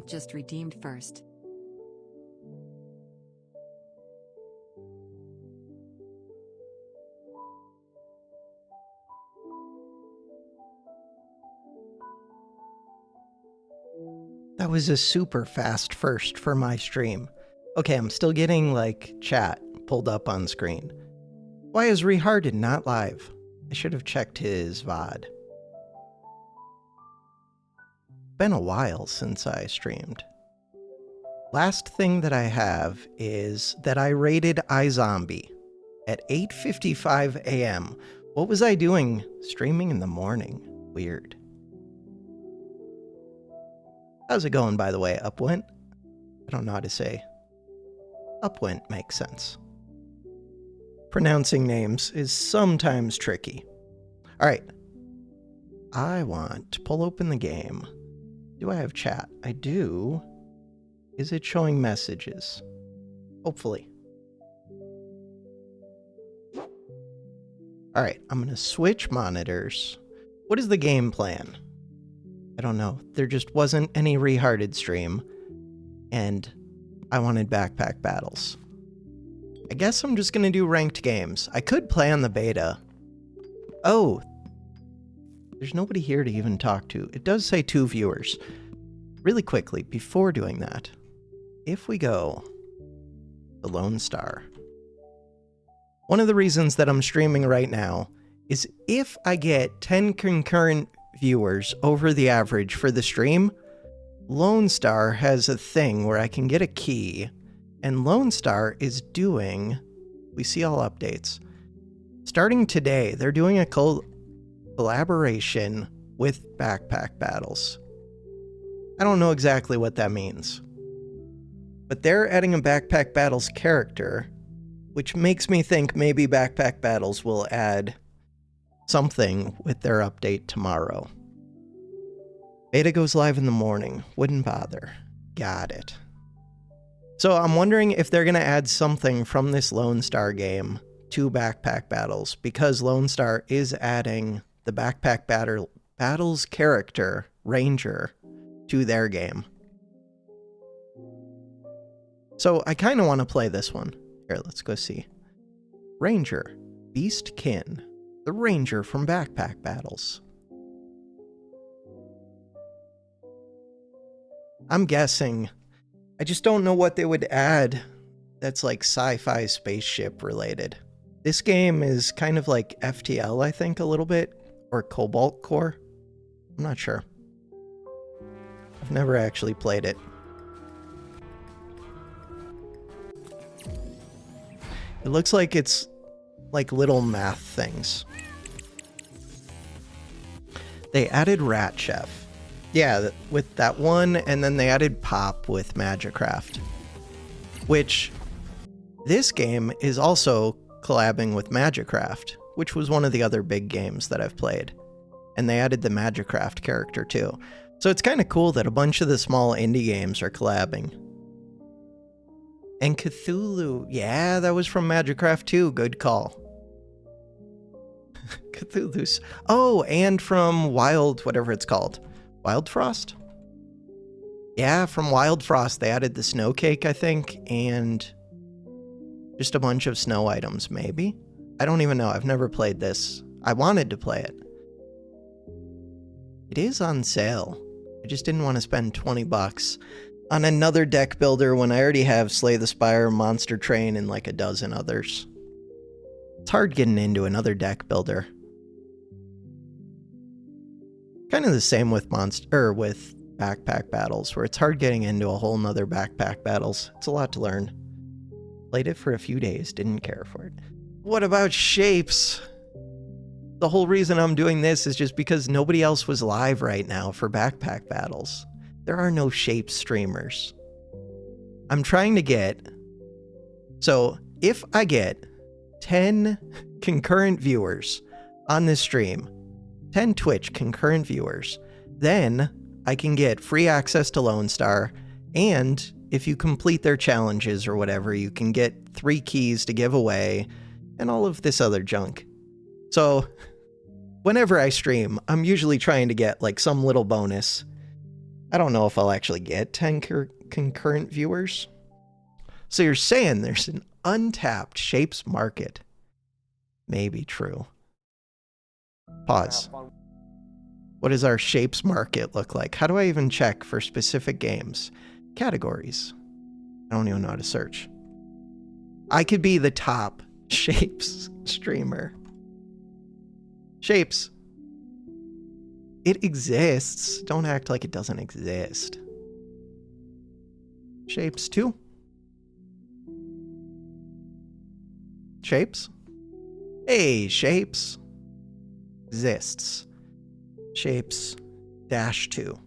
Just redeemed first. That was a super fast first for my stream. Okay, I'm still getting, like, chat pulled up on screen. Why is Reharded not live? I should have checked his VOD. Been a while since I streamed. Last thing that I have is that I raided iZombie at 8:55 a.m. What was I doing streaming in the morning? Weird. How's it going, by the way, Upwent? I don't know how to say. Upwent makes sense. Pronouncing names is sometimes tricky. Alright. I want to pull open the game. Do I have chat? I do. Is it showing messages? Hopefully. Alright, I'm going to switch monitors. What is the game plan? I don't know. There just wasn't any Reharded stream, and I wanted Backpack Battles. I guess I'm just going to do ranked games. I could play on the beta. Oh, there's nobody here to even talk to. It does say 2 viewers. Really quickly, before doing that, if we go to Lone Star, one of the reasons that I'm streaming right now is if I get 10 concurrent viewers over the average for the stream, Lone Star has a thing where I can get a key, and Lone Star is doing, we see all updates. Starting today, they're doing a collaboration with Backpack Battles. I don't know exactly what that means, but they're adding a Backpack Battles character, which makes me think maybe Backpack Battles will add something with their update tomorrow. Beta goes live in the morning. Wouldn't bother. Got it. So I'm wondering if they're going to add something from this Lone Star game to Backpack Battles, because Lone Star is adding the Backpack Battles character, Ranger, to their game. So I kind of want to play this one. Here, let's go see. Ranger, Beastkin, the Ranger from Backpack Battles. I'm guessing. I just don't know what they would add that's like sci-fi spaceship related. This game is kind of like FTL, I think, a little bit, or Cobalt Core. I'm not sure. I've never actually played it. It looks like it's like little math things. They added Rat Chef. Yeah, with that one, and then they added Pop with Magicraft. Which, this game is also collabing with Magicraft, which was one of the other big games that I've played. And they added the Magicraft character too. So it's kind of cool that a bunch of the small indie games are collabing. And Cthulhu, yeah, that was from Magicraft too, good call. Cthulhu's. Oh, and from Wild, whatever it's called. Wild Frost? Yeah, from Wild Frost, they added the snow cake, I think, and just a bunch of snow items, maybe? I don't even know. I've never played this. I wanted to play it. It is on sale. I just didn't want to spend 20 bucks on another deck builder when I already have Slay the Spire, Monster Train, and like a dozen others. It's hard getting into another deck builder. Kind of the same with with Backpack Battles, where it's hard getting into a whole nother Backpack Battles. It's a lot to learn. Played it for a few days, didn't care for it. What about shapes? The whole reason I'm doing this is just because nobody else was live right now for Backpack Battles. There are no shape streamers. I'm trying to get... So, if I get 10 concurrent viewers on this stream, 10 Twitch concurrent viewers, then I can get free access to Lone Star, and if you complete their challenges or whatever, you can get 3 keys to give away, and all of this other junk. So, whenever I stream, I'm usually trying to get like some little bonus. I don't know if I'll actually get 10 concurrent viewers. So you're saying there's an untapped shapes market. Maybe true. Pause. What does our shapes market look like? How do I even check for specific games? Categories. I don't even know how to search. I could be the top shapes streamer. Shapes. It exists. Don't act like it doesn't exist. Shapes 2. Shapes. Hey, shapes. Exists. Shapes -2.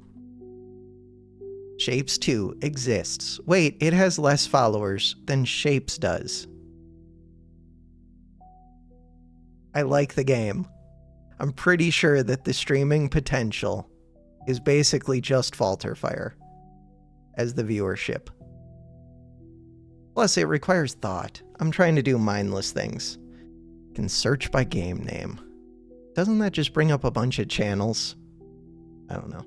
Shapes 2 exists. Wait, it has less followers than Shapes does. I like the game. I'm pretty sure that the streaming potential is basically just Falter Fire as the viewership. Plus, it requires thought. I'm trying to do mindless things. Can search by game name. Doesn't that just bring up a bunch of channels? I don't know.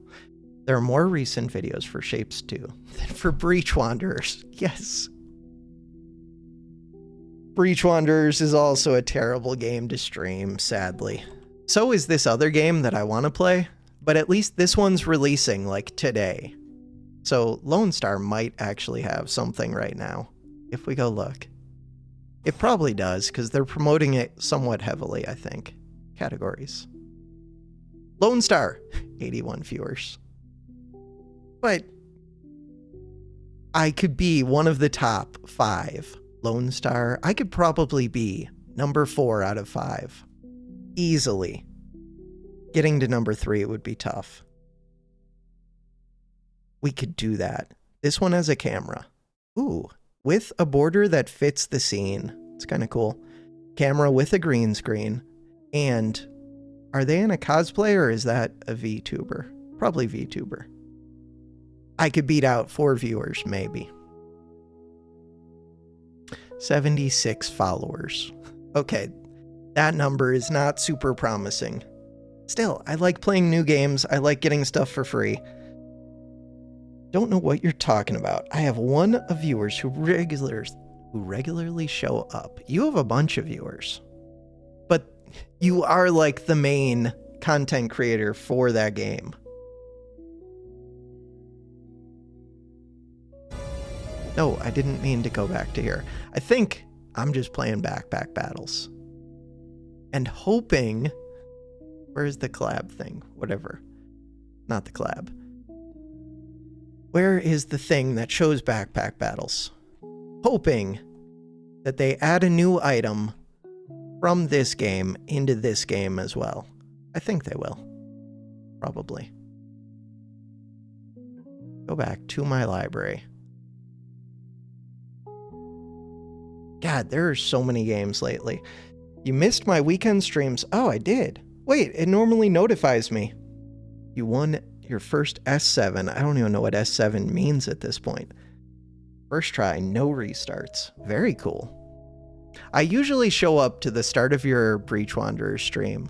There are more recent videos for Shapes 2 than for Breach Wanderers. Yes. Breach Wanderers is also a terrible game to stream, sadly. So is this other game that I want to play, but at least this one's releasing, like, today. So Lone Star might actually have something right now, if we go look. It probably does, because they're promoting it somewhat heavily, I think. Categories. Lone Star, 81 viewers. But I could be one of the top 5. Lone Star, I could probably be number 4 out of 5. Easily. Getting to number 3 would be tough. We could do that. This one has a camera. Ooh, with a border that fits the scene. It's kind of cool. Camera with a green screen. And are they in a cosplay or is that a VTuber? Probably VTuber. I could beat out 4 viewers, maybe. 76 followers. Okay, that number is not super promising. Still, I like playing new games. I like getting stuff for free. Don't know what you're talking about. I have one of viewers who regularly show up. You have a bunch of viewers. But you are like the main content creator for that game. No, I didn't mean to go back to here. I think I'm just playing Backpack Battles. And hoping... Where's the collab thing? Whatever. Not the collab. Where is the thing that shows Backpack Battles? Hoping that they add a new item from this game into this game as well. I think they will. Probably. Go back to my library. God, there are so many games lately. You missed my weekend streams. Oh, I did. Wait, it normally notifies me. You won your first S7. I don't even know what S7 means at this point. First try, no restarts. Very cool. I usually show up to the start of your Breach Wanderer stream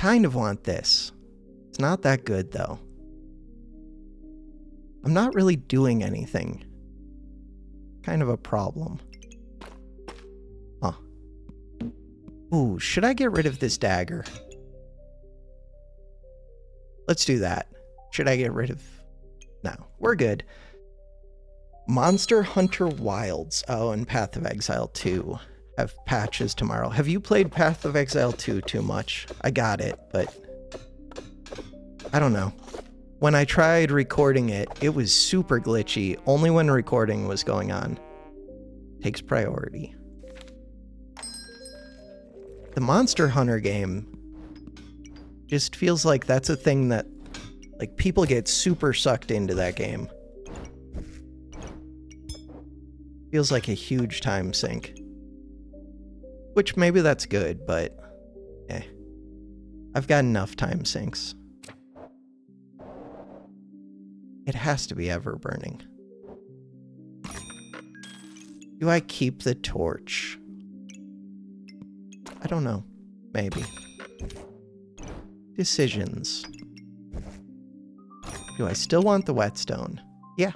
kind of want this. It's not that good, though. I'm not really doing anything. Kind of a problem. Huh. Ooh, should I get rid of this dagger? Let's do that. Should I get rid of... No, we're good. Monster Hunter Wilds. Oh, and Path of Exile 2 have patches tomorrow. Have you played Path of Exile 2 too much? I got it, but... I don't know. When I tried recording it, it was super glitchy, only when recording was going on. Takes priority. The Monster Hunter game just feels like that's a thing that, like, people get super sucked into that game. Feels like a huge time sink. Which maybe that's good, but I've got enough time sinks. It has to be ever burning. Do I keep the torch? I don't know. Maybe. Decisions. Do I still want the whetstone? Yeah.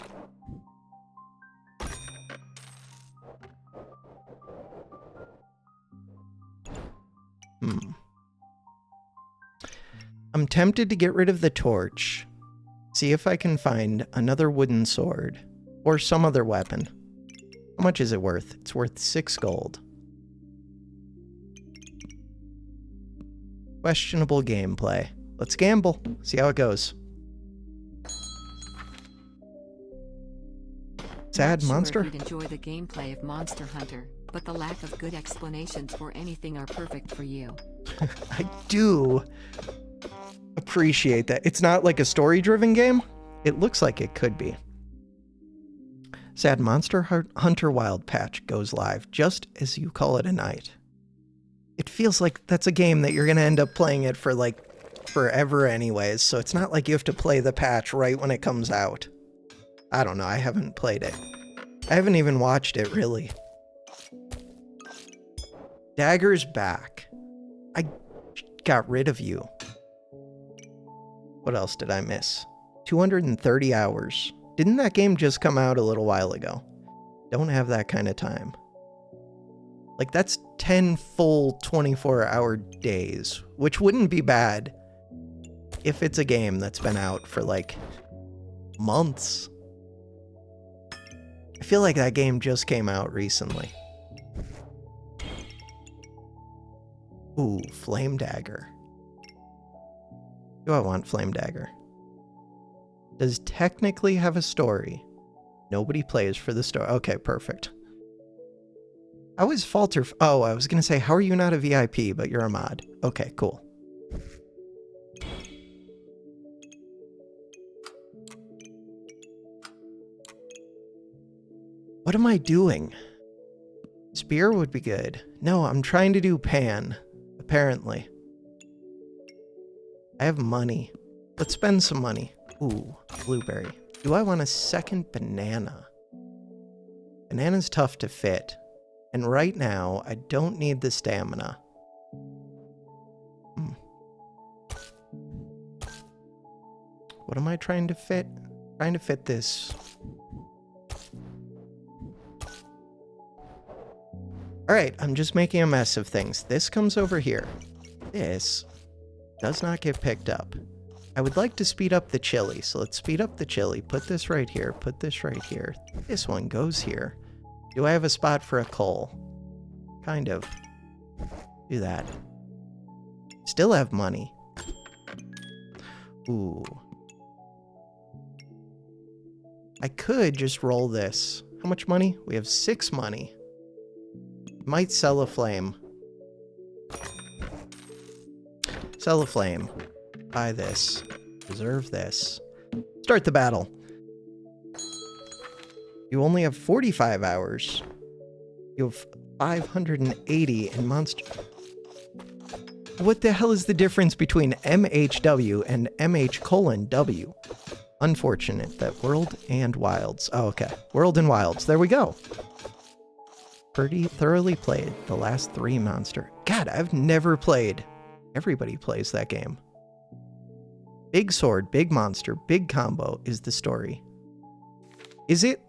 I'm tempted to get rid of the torch. See if I can find another wooden sword or some other weapon. How much is it worth? It's worth 6 gold. Questionable gameplay. Let's gamble. See how it goes. Sad Not monster? Sure if you'd enjoy the gameplay of Monster Hunter, but the lack of good explanations for anything are perfect for you. I do appreciate that. It's not like a story-driven game. It looks like it could be. Sad Monster Hunter Wild patch goes live just as you call it a night. It feels like that's a game that you're going to end up playing it for like forever anyways, so it's not like you have to play the patch right when it comes out. I don't know, I haven't played it. I haven't even watched it, really. Dagger's back. I got rid of you. What else did I miss? 230 hours. Didn't that game just come out a little while ago? Don't have that kind of time. Like, that's 10 full 24-hour days, which wouldn't be bad if it's a game that's been out for, like, months. I feel like that game just came out recently. Ooh, Flame Dagger. Do I want Flame Dagger? Does technically have a story. Nobody plays for the story. Okay, perfect. I always falter. Oh, I was going to say, how are you not a VIP, but you're a mod? Okay, cool. What am I doing? Spear would be good. No, I'm trying to do Pan, apparently. I have money. Let's spend some money. Ooh, blueberry. Do I want a second banana? Banana's tough to fit. And right now, I don't need the stamina. What am I trying to fit? Trying to fit this. Alright, I'm just making a mess of things. This comes over here. This does not get picked up. I would like to speed up the chili, so let's speed up the chili. Put this right here, put this right here. This one goes here. Do I have a spot for a coal? Kind of. Do that. Still have money. Ooh. I could just roll this. How much money? We have 6 money. Might sell a flame. Sell a flame. Buy this. Reserve this. Start the battle. You only have 45 hours. You have 580 in monster... What the hell is the difference between MHW and MH:W? Unfortunate that World and Wilds. Oh, okay. World and Wilds. There we go. Pretty thoroughly played the last 3 monster. God, I've never played Everybody plays that game. Big sword, big monster, big combo is the story. Is it?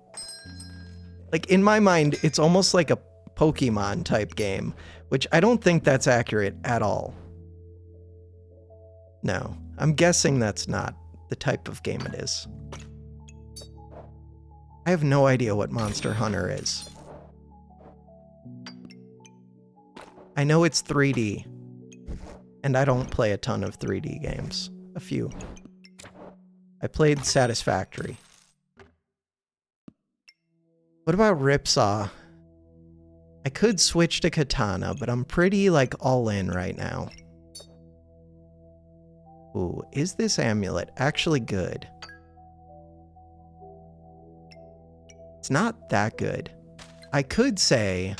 Like, in my mind, it's almost like a Pokemon type game, which I don't think that's accurate at all. No, I'm guessing that's not the type of game it is. I have no idea what Monster Hunter is. I know it's 3D, and I don't play a ton of 3D games. A few. I played Satisfactory. What about Ripsaw? I could switch to Katana, but I'm pretty, like, all in right now. Ooh, is this amulet actually good? It's not that good. I could say...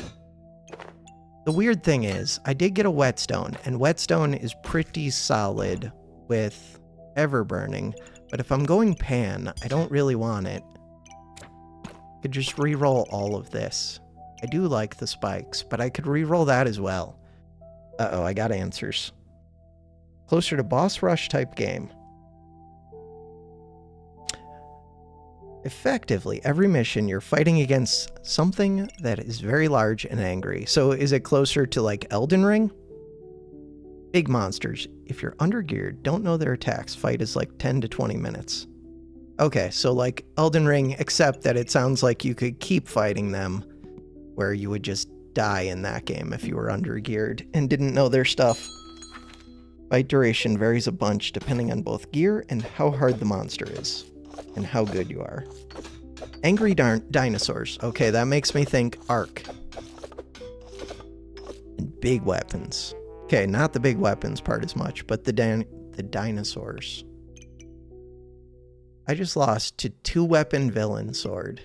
The weird thing is, I did get a whetstone, and whetstone is pretty solid with Everburning, but if I'm going pan, I don't really want it. I could just re-roll all of this. I do like the spikes, but I could re-roll that as well. Uh-oh, I got answers. Closer to boss rush type game. Effectively, every mission you're fighting against something that is very large and angry. So is it closer to like Elden Ring? Big monsters. If you're undergeared, don't know their attacks, fight is like 10 to 20 minutes. Okay, so like Elden Ring, except that it sounds like you could keep fighting them, where you would just die in that game if you were undergeared and didn't know their stuff. Fight duration varies a bunch depending on both gear and how hard the monster is, and how good you are. Angry dinosaurs. Okay, that makes me think Ark. And big weapons. Okay, not the big weapons part as much, but the dinosaurs. I just lost to 2-weapon villain sword.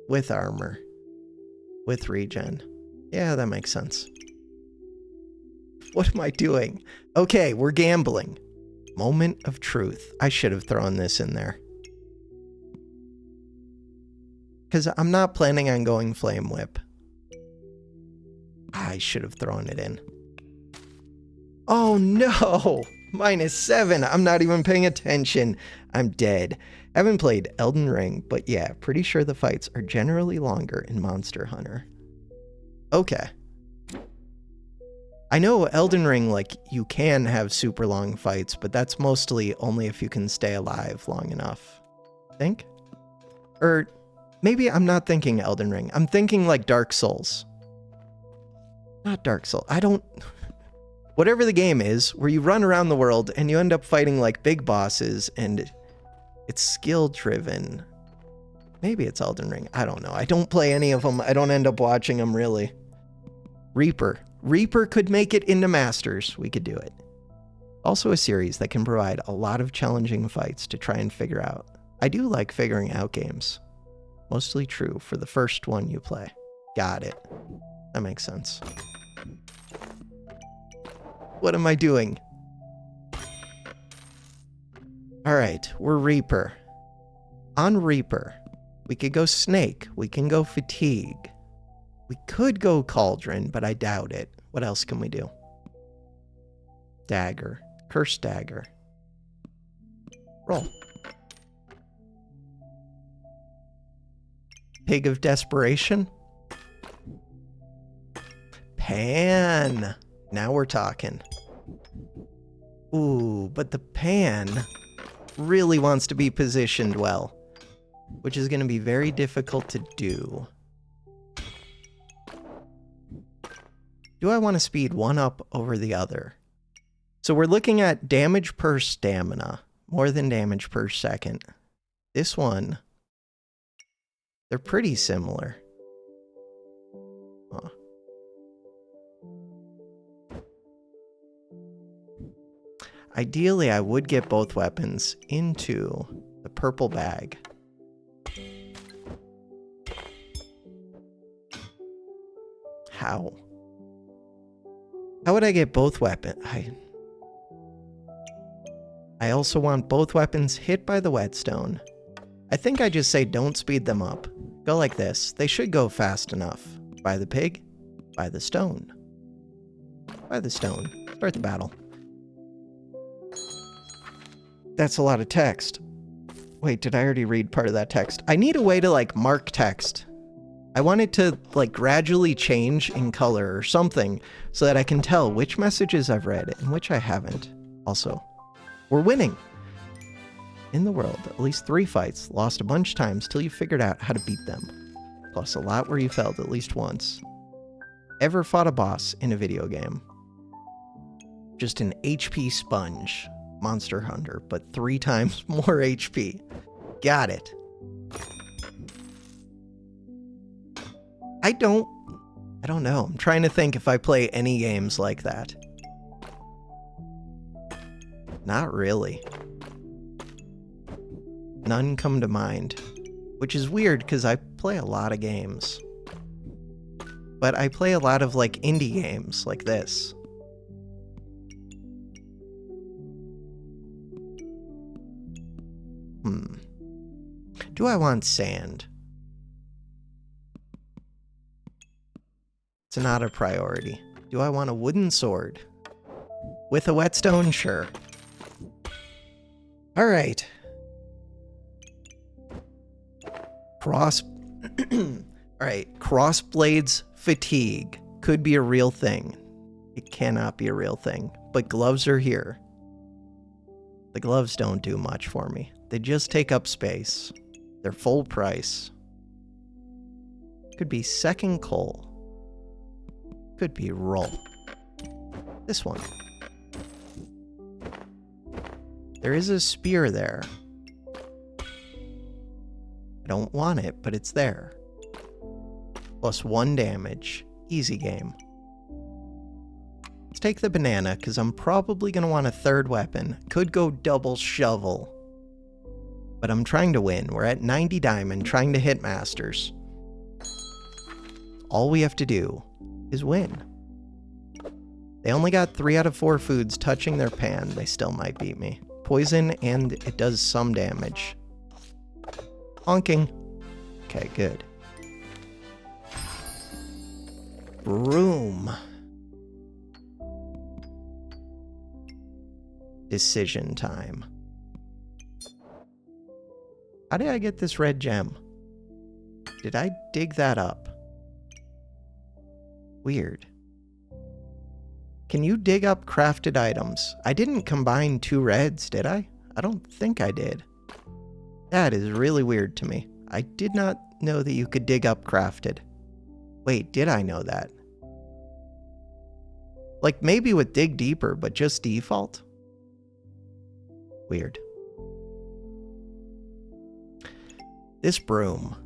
With armor. With regen. Yeah, that makes sense. What am I doing? Okay, we're gambling. Moment of truth. I should have thrown this in there. Because I'm not planning on going Flame Whip. I should have thrown it in. Oh no! -7. I'm not even paying attention. I'm dead. Haven't played Elden Ring, but yeah, pretty sure the fights are generally longer in Monster Hunter. Okay. I know Elden Ring, like, you can have super long fights, but that's mostly only if you can stay alive long enough. I think? Or maybe I'm not thinking Elden Ring. I'm thinking like Dark Souls. Not Dark Souls. I don't... Whatever the game is, where you run around the world and you end up fighting like big bosses and it's skill driven. Maybe it's Elden Ring. I don't know. I don't play any of them. I don't end up watching them really. Reaper. Reaper could make it into Masters. We could do it. Also a series that can provide a lot of challenging fights to try and figure out. I do like figuring out games. Mostly true for the first one you play. Got it. That makes sense. What am I doing? Alright, we're Reaper. On Reaper, we could go Snake. We can go Fatigue. We could go Cauldron, but I doubt it. What else can we do? Dagger. Curse Dagger. Roll. Pig of Desperation. Pan. Now we're talking. Ooh, but the pan really wants to be positioned well, which is going to be very difficult to do. Do I want to speed one up over the other? So we're looking at damage per stamina, more than damage per second. This one, they're pretty similar. Huh. Ideally, I would get both weapons into the purple bag. How? How would I get both weapons? I also want both weapons hit by the whetstone. I think I just say don't speed them up. Go like this. They should go fast enough. By the pig, by the stone. By the stone. Start the battle. That's a lot of text. Wait, did I already read part of that text? I need a way to, like, mark text. I want it to, like, gradually change in color or something so that I can tell which messages I've read and which I haven't. Also, we're winning. In the world, at least 3 fights, lost a bunch of times till you figured out how to beat them. Plus a lot where you failed at least once. Ever fought a boss in a video game? Just an HP sponge. Monster Hunter, but 3 times more HP. Got it. I don't know. I'm trying to think if I play any games like that. Not really. None come to mind. Which is weird because I play a lot of games. But I play a lot of, like, indie games like this. Do I want sand? It's not a priority. Do I want a wooden sword? With a whetstone? Sure. Alright. Alright, crossblades fatigue. Could be a real thing. It cannot be a real thing. But gloves are here. The gloves don't do much for me. They just take up space. They're full price. Could be second coal. Could be roll. This one. There is a spear there. I don't want it, but it's there. Plus 1 damage. Easy game. Let's take the banana, because I'm probably going to want a 3rd weapon. Could go double shovel. But I'm trying to win. We're at 90 diamond, trying to hit masters. All we have to do is win. They only got 3 out of 4 foods touching their pan. They still might beat me. Poison, and it does some damage. Honking. Okay, good. Broom. Decision time. How did I get this red gem? Did I dig that up? Weird. Can you dig up crafted items? I didn't combine 2 reds, did I? I don't think I did. That is really weird to me. I did not know that you could dig up crafted. Wait, did I know that? Like maybe with dig deeper, but just default? Weird. This broom.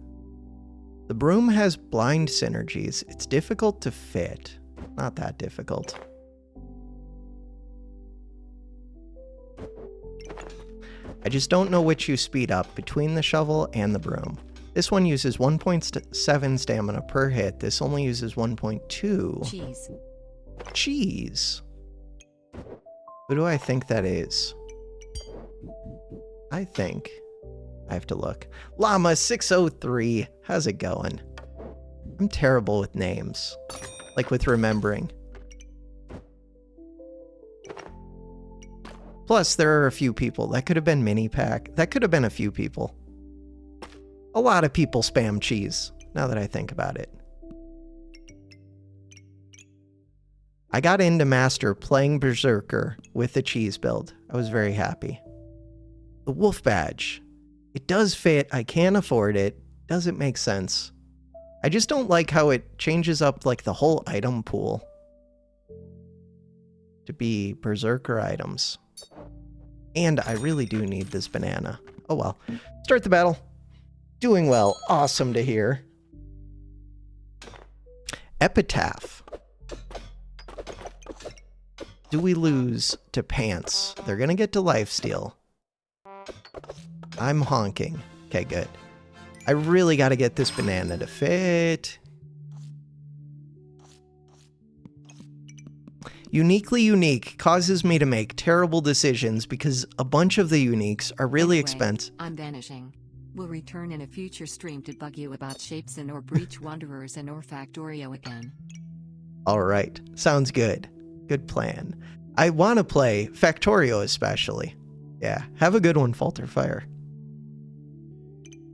The broom has blind synergies. It's difficult to fit. Not that difficult. I just don't know which you speed up between the shovel and the broom. This one uses 1.7 stamina per hit. This only uses 1.2. Cheese. Cheese. Who do I think that is? I think I have to look. Llama 603. How's it going? I'm terrible with names. Like with remembering. Plus, there are a few people. That could have been mini pack. That could have been a few people. A lot of people spam cheese, now that I think about it. I got into Master playing Berserker with the cheese build. I was very happy. The wolf badge. It does fit. I can afford it. Doesn't make sense. I just don't like how it changes up like the whole item pool to be Berserker items. And I really do need this banana. Oh well. Start the battle. Doing well. Awesome to hear. Epitaph. Do we lose to pants? They're gonna get to lifesteal. I'm honking. Okay, good. I really gotta get this banana to fit. Uniquely unique causes me to make terrible decisions because a bunch of the uniques are really expensive. I'm vanishing. We'll return in a future stream to bug you about shapes and or breach wanderers and or Factorio again. Alright, sounds good. Good plan. I want to play Factorio especially. Yeah, have a good one, Falter Fire.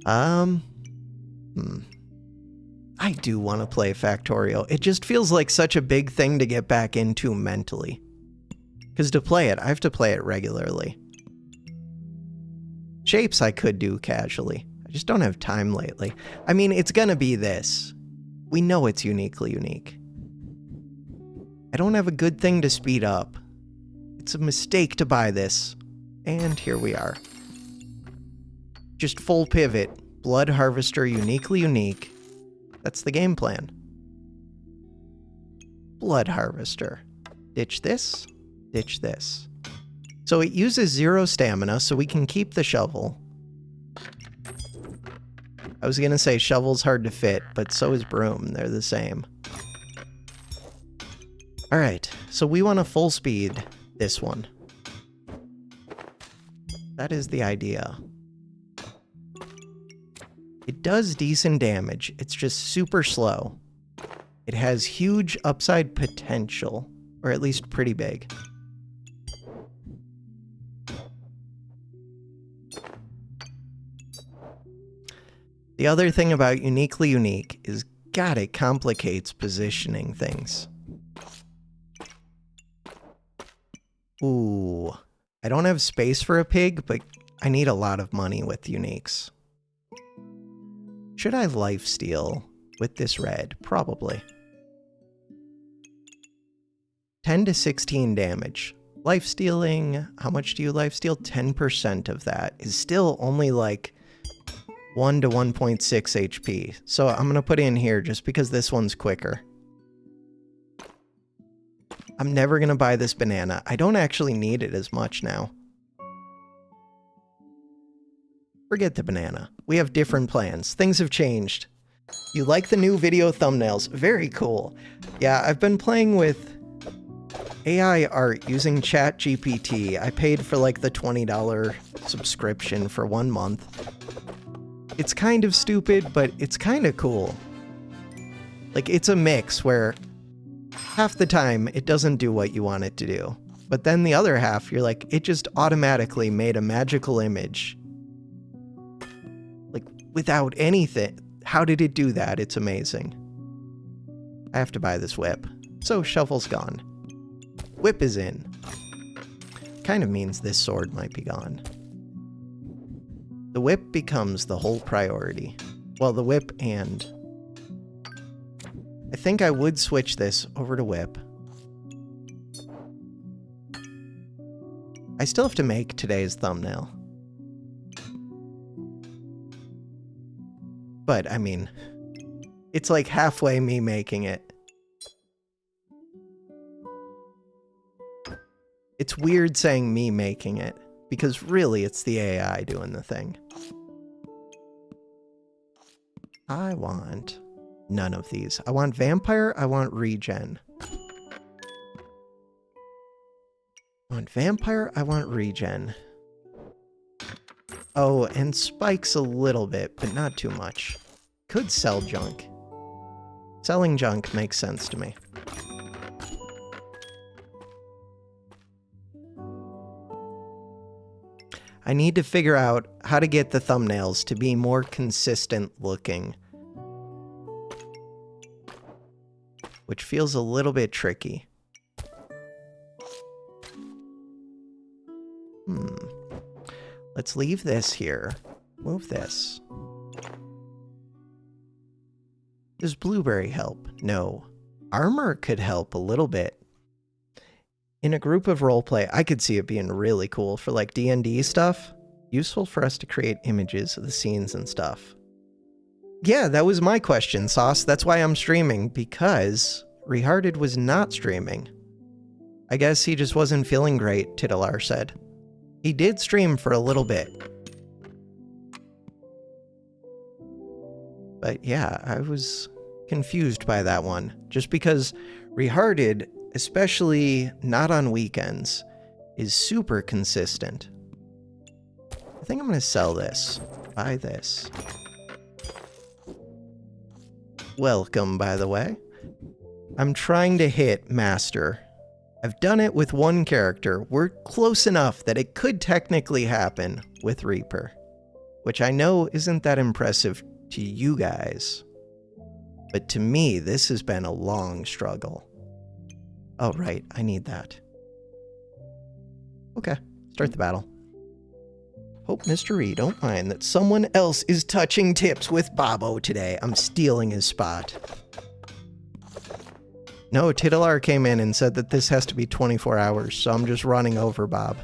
I do want to play Factorio. It just feels like such a big thing to get back into mentally. Because to play it, I have to play it regularly. Shapes I could do casually. I just don't have time lately. I mean, it's gonna be this. We know it's uniquely unique. I don't have a good thing to speed up. It's a mistake to buy this. And here we are. Just full pivot. Blood Harvester uniquely unique. That's the game plan. Blood Harvester. Ditch this. Ditch this. So it uses 0 stamina, so we can keep the shovel. I was gonna say shovel's hard to fit, but so is broom. They're the same. Alright, so we want to full speed this one. That is the idea. It does decent damage, it's just super slow. It has huge upside potential, or at least pretty big. The other thing about uniquely unique is, God, it complicates positioning things. Ooh, I don't have space for a pig, but I need a lot of money with uniques. Should I lifesteal with this red? Probably. 10 to 16 damage. Lifestealing, how much do you lifesteal? 10% of that is still only like 1 to 1.6 HP. So I'm gonna put in here just because this one's quicker. I'm never gonna buy this banana. I don't actually need it as much now. Forget the banana. We have different plans. Things have changed. You like the new video thumbnails? Very cool. Yeah, I've been playing with AI art using ChatGPT. I paid for like the $20 subscription for 1 month. It's kind of stupid, but it's kind of cool. Like, it's a mix where half the time it doesn't do what you want it to do. But then the other half, you're like, it just automatically made a magical image. Like, without anything. How did it do that? It's amazing. I have to buy this whip. So, shovel's gone. Whip is in. Kind of means this sword might be gone. The whip becomes the whole priority. Well, the whip and... I think I would switch this over to whip. I still have to make today's thumbnail. But, I mean, it's like halfway me making it. It's weird saying me making it, because really it's the AI doing the thing. I want none of these. I want vampire, I want regen. I want vampire, I want regen. Oh, and spikes a little bit, but not too much. Could sell junk. Selling junk makes sense to me. I need to figure out how to get the thumbnails to be more consistent looking. Which feels a little bit tricky. Let's leave this here. Move this. Does blueberry help? No. Armor could help a little bit. In a group of roleplay, I could see it being really cool for like D&D stuff. Useful for us to create images of the scenes and stuff. Yeah, that was my question, Sauce. That's why I'm streaming, because Rehearted was not streaming. I guess he just wasn't feeling great, Titilar said. He did stream for a little bit. But yeah, I was confused by that one. Just because Rehearted, especially not on weekends, is super consistent. I think I'm gonna sell this. Buy this. Welcome, by the way. I'm trying to hit Master I've done it with one character. We're close enough that it could technically happen with Reaper, which I know isn't that impressive to you guys. But to me, this has been a long struggle. Oh, right. I need that. Okay. Start the battle. Hope Mr. E don't mind that someone else is touching tips with Bobo today. I'm stealing his spot. No, Titilar came in and said that this has to be 24 hours, so I'm just running over Bob.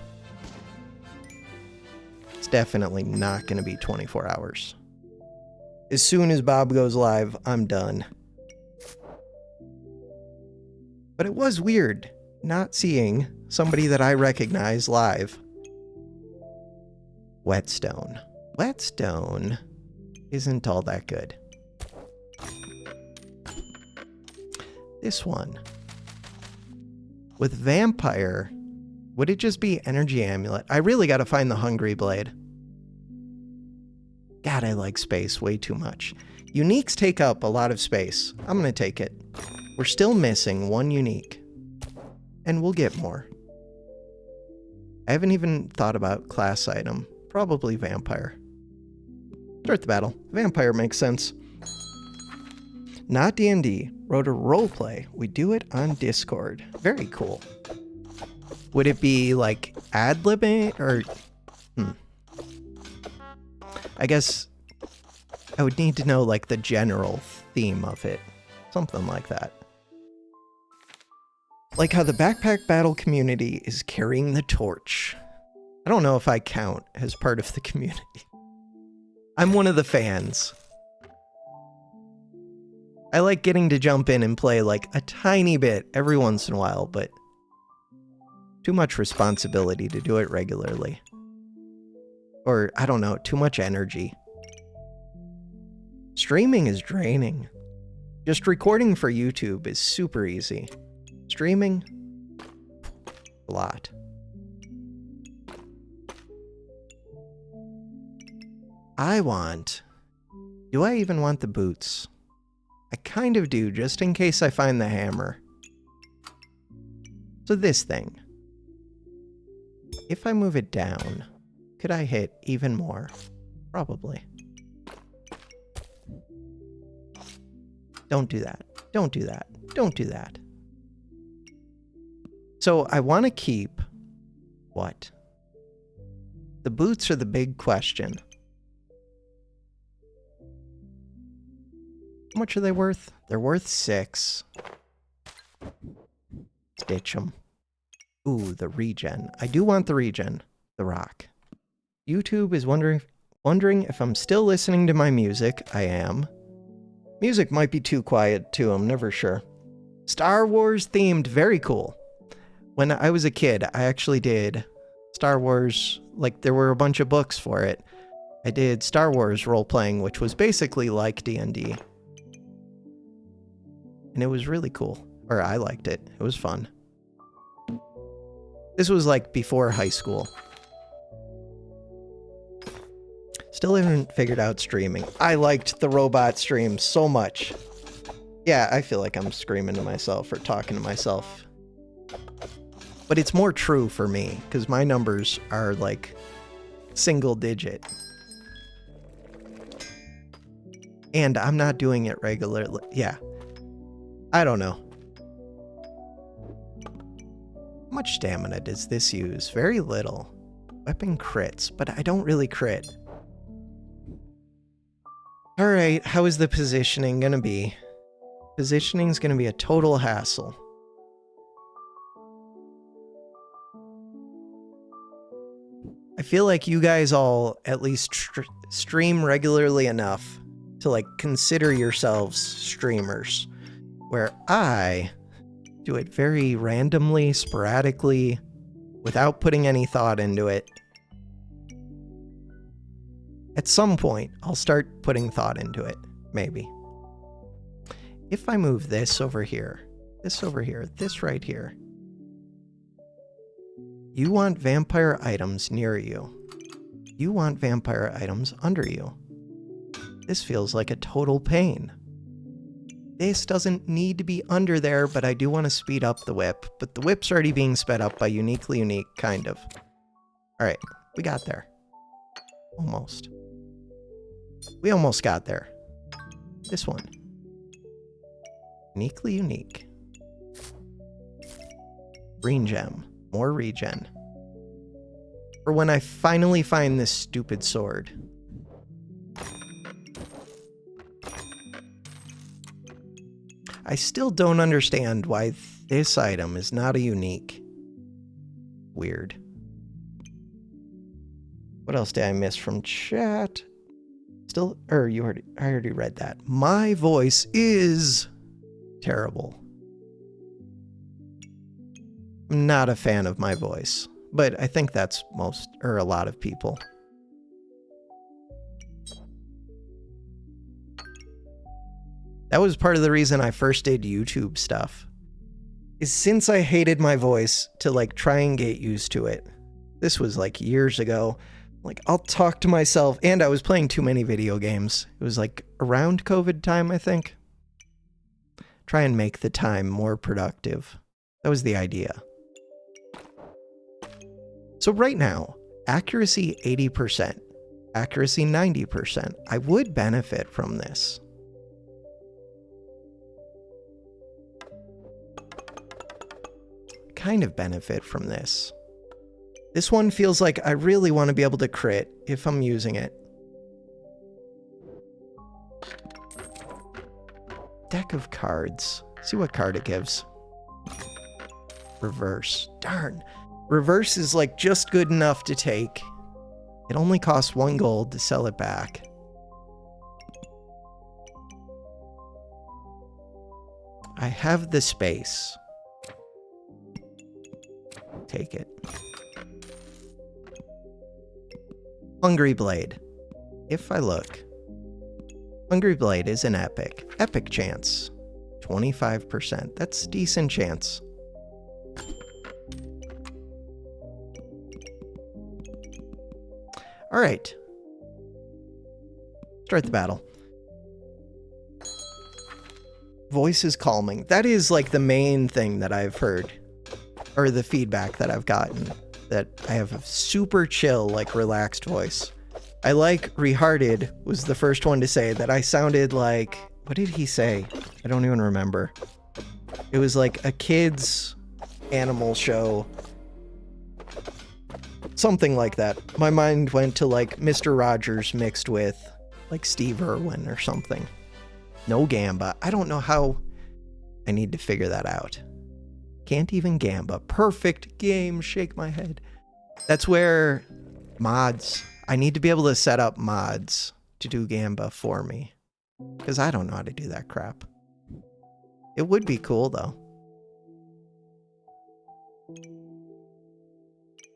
It's definitely not going to be 24 hours. As soon as Bob goes live, I'm done. But it was weird not seeing somebody that I recognize live. Whetstone. Whetstone isn't all that good. This one. With Vampire, would it just be Energy Amulet? I really gotta find the Hungry Blade. God, I like space way too much. Uniques take up a lot of space. I'm gonna take it. We're still missing one unique. And we'll get more. I haven't even thought about class item. Probably Vampire. Start the battle. Vampire makes sense. Not D&D. Wrote a roleplay. We do it on Discord. Very cool. Would it be like ad-libbing or... I guess I would need to know like the general theme of it. Something like that. Like how the Backpack Battle community is carrying the torch. I don't know if I count as part of the community. I'm one of the fans. I like getting to jump in and play like a tiny bit every once in a while, but too much responsibility to do it regularly. Or, I don't know, too much energy. Streaming is draining. Just recording for YouTube is super easy. Streaming, a lot. Do I even want the boots? I kind of do, just in case I find the hammer. So this thing. If I move it down, could I hit even more? Probably. Don't do that. Don't do that. Don't do that. So I want to keep... what? The boots are the big question. How much are they worth? They're worth 6. Stitch them. Ooh, the regen. I do want the regen. The rock. YouTube is wondering if I'm still listening to my music. I am. Music might be too quiet too. I'm never sure. Star Wars themed. Very cool. When I was a kid, I actually did Star Wars. Like, there were a bunch of books for it. I did Star Wars role-playing, which was basically like D&D. And it was really cool. Or I liked it. It was fun. This was like before high school. Still haven't figured out streaming. I liked the robot stream so much. Yeah, I feel like I'm screaming to myself or talking to myself. But it's more true for me, because my numbers are like single digit. And I'm not doing it regularly. Yeah. I don't know. How much stamina does this use? Very little. Weapon crits, but I don't really crit. Alright, how is the positioning gonna be? Positioning's gonna be a total hassle. I feel like you guys all at least stream regularly enough to like consider yourselves streamers. Where I do it very randomly, sporadically, without putting any thought into it. At some point, I'll start putting thought into it, maybe. If I move this over here, this right here, you want vampire items near you. You want vampire items under you. This feels like a total pain. This doesn't need to be under there, but I do want to speed up the whip. But the whip's already being sped up by uniquely unique, kind of. All right, we got there. Almost. We almost got there. This one. Uniquely unique. Green gem. More regen. For when I finally find this stupid sword. I still don't understand why this item is not a unique. Weird. What else did I miss from chat? Still, I already read that. My voice is terrible. I'm not a fan of my voice, but I think that's a lot of people. That was part of the reason I first did YouTube stuff. Is since I hated my voice to like try and get used to it. This was like years ago. Like I'll talk to myself, and I was playing too many video games. It was like around COVID time, I think. Try and make the time more productive. That was the idea. So right now, accuracy 80%, accuracy 90%. I would benefit from this. Kind of benefit from this. This one feels like I really want to be able to crit if I'm using it. Deck of cards. See what card it gives. Reverse. Darn. Reverse is like just good enough to take. It only costs 1 gold to sell it back. I have the space. Take it. Hungry Blade. If I look. Hungry Blade is an epic. Epic chance. 25%. That's decent chance. Alright. Start the battle. Voice is calming. That is like the main thing that I've heard. Or the feedback that I've gotten. That I have a super chill, like relaxed voice. I like Reharded was the first one to say that I sounded like, what did he say? I don't even remember. It was like a kid's animal show. Something like that. My mind went to like Mr. Rogers mixed with like Steve Irwin or something. No Gamba. I don't know how. I need to figure that out. Can't even Gamba. Perfect game. Shake my head. That's where mods. I need to be able to set up mods to do Gamba for me. Because I don't know how to do that crap. It would be cool though.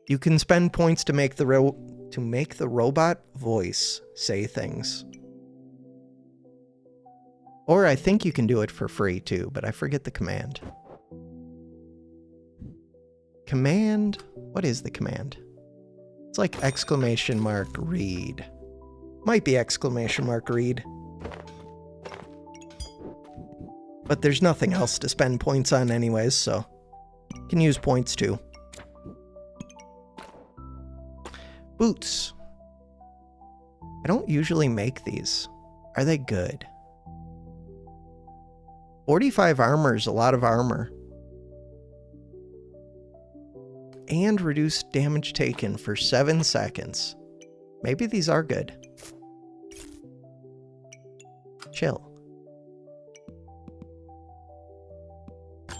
You can spend points to make the robot voice say things. Or I think you can do it for free too, but I forget the command. Command? What is the command? It's like exclamation mark read. Might be exclamation mark read. But there's nothing else to spend points on anyways, so you can use points too. Boots. I don't usually make these. Are they good? 45 armor is a lot of armor. And reduced damage taken for 7 seconds. Maybe these are good. Chill.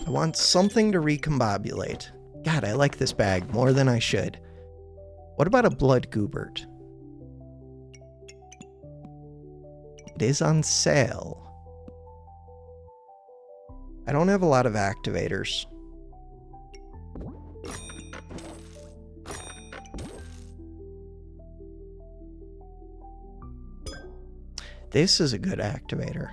I want something to recombobulate. God, I like this bag more than I should. What about a blood goobert? It is on sale. I don't have a lot of activators. This is a good activator.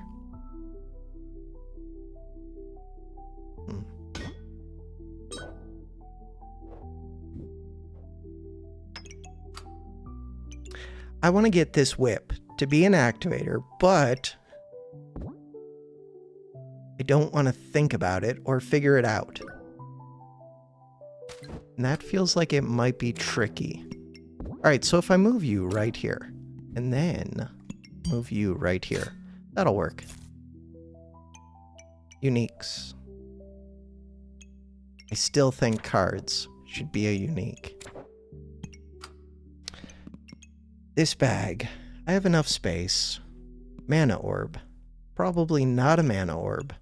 I want to get this whip to be an activator, but don't want to think about it or figure it out. And that feels like it might be tricky. Alright, so if I move you right here, and then move you right here, that'll work. Uniques. I still think cards should be a unique. This bag. I have enough space. Mana orb. Probably not a mana orb.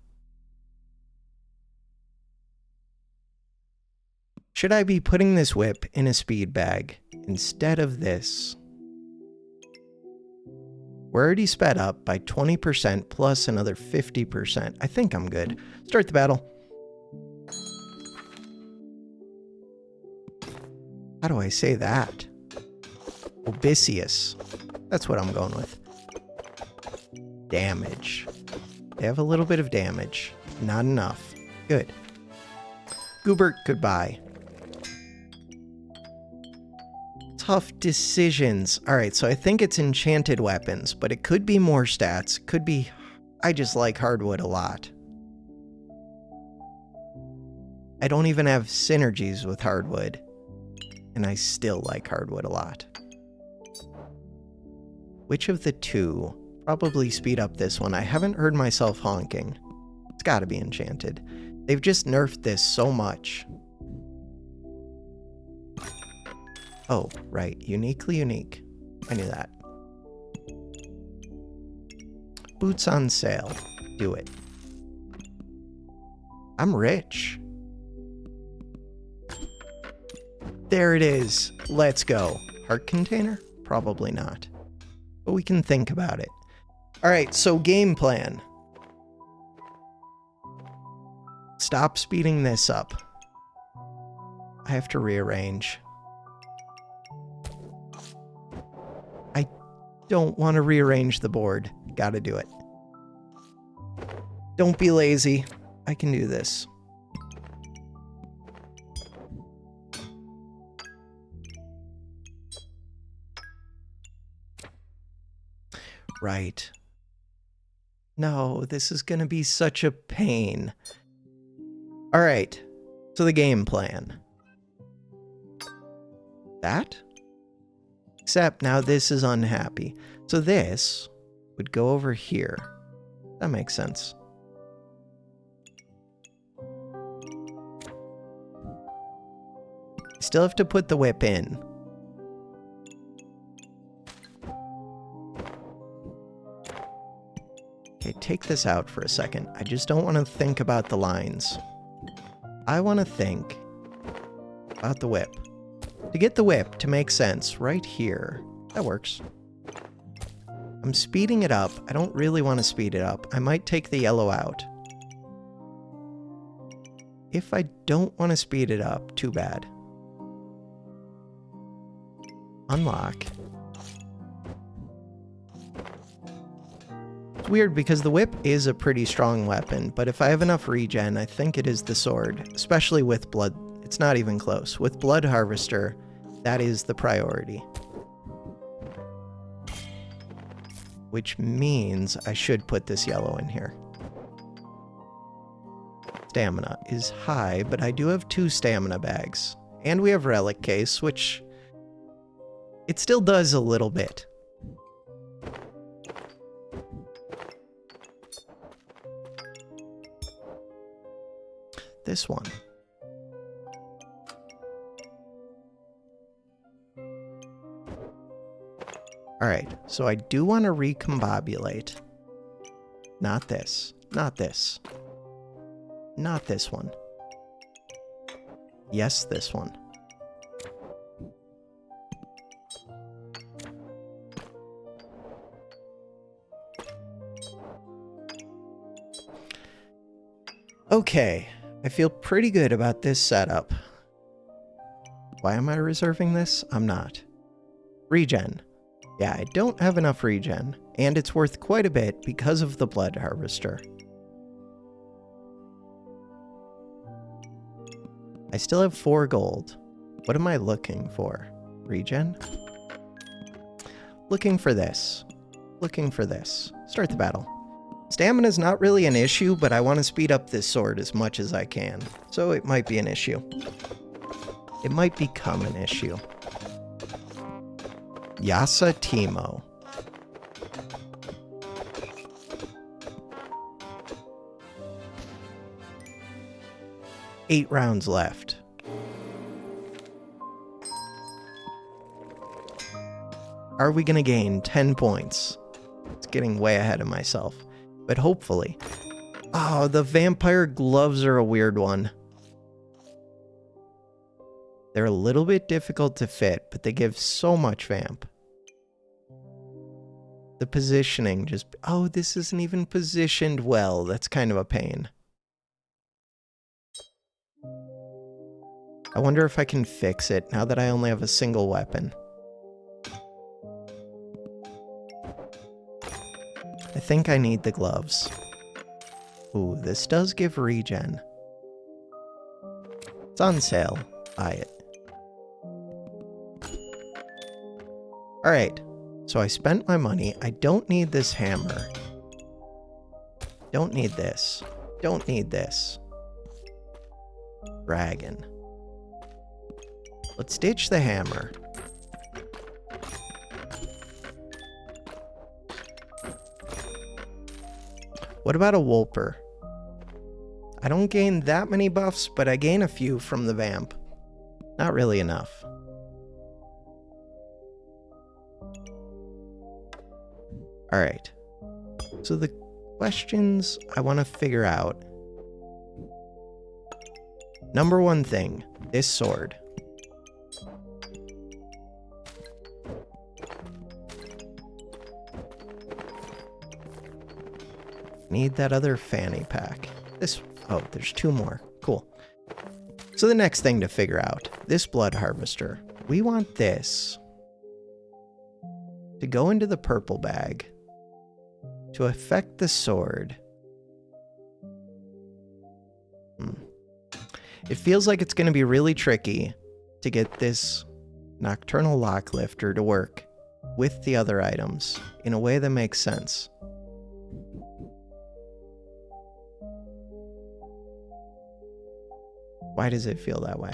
Should I be putting this whip in a speed bag instead of this? We're already sped up by 20% plus another 50%. I think I'm good. Start the battle. How do I say that? Obisius. That's what I'm going with. Damage. They have a little bit of damage. Not enough. Good. Goobert, goodbye. Tough decisions. Alright, so I think it's enchanted weapons, but it could be more stats. Could be... I just like hardwood a lot. I don't even have synergies with hardwood, and I still like hardwood a lot. Which of the two? Probably speed up this one. I haven't heard myself honking. It's gotta be enchanted. They've just nerfed this so much. Oh, right. Uniquely unique. I knew that. Boots on sale. Do it. I'm rich. There it is. Let's go. Heart container? Probably not. But we can think about it. Alright, so game plan. Stop speeding this up. I have to rearrange. I don't want to rearrange the board. Gotta do it. Don't be lazy. I can do this. Right. No, this is gonna be such a pain. Alright, so the game plan. That? Except now this is unhappy. So this would go over here. That makes sense. Still have to put the whip in. Okay, take this out for a second. I just don't want to think about the lines. I want to think about the whip. To get the whip to make sense, right here. That works. I'm speeding it up. I don't really want to speed it up. I might take the yellow out. If I don't want to speed it up, too bad. Unlock. It's weird because the whip is a pretty strong weapon, but if I have enough regen, I think it is the sword, especially with blood. It's not even close. With Blood Harvester, that is the priority. Which means I should put this yellow in here. Stamina is high, but I do have 2 stamina bags. And we have Relic Case, which... it still does a little bit. This one. Alright, so I do want to recombobulate. Not this. Not this. Not this one. Yes, this one. Okay, I feel pretty good about this setup. Why am I reserving this? I'm not. Regen. Yeah, I don't have enough regen, and it's worth quite a bit because of the Blood Harvester. I still have 4 gold. What am I looking for? Regen? Looking for this. Looking for this. Start the battle. Stamina's not really an issue, but I want to speed up this sword as much as I can. So it might be an issue. It might become an issue. Yasa Timo. Eight rounds left. Are we going to gain 10 points? It's getting way ahead of myself. But hopefully. Oh, the vampire gloves are a weird one. They're a little bit difficult to fit, but they give so much vamp. The positioning just... Oh, this isn't even positioned well. That's kind of a pain. I wonder if I can fix it now that I only have a single weapon. I think I need the gloves. Ooh, this does give regen. It's on sale. Buy it. Alright, so I spent my money. I don't need this hammer. Don't need this. Don't need this. Dragon. Let's ditch the hammer. What about a Wolper? I don't gain that many buffs, but I gain a few from the vamp. Not really enough. Alright. So the questions I want to figure out. Number one thing, this sword. Need that other fanny pack. Oh, there's two more. Cool. So the next thing to figure out, this blood harvester. We want this to go into the purple bag to affect the sword. It feels like it's going to be really tricky to get this nocturnal lock lifter to work with the other items in a way that makes sense. Why does it feel that way?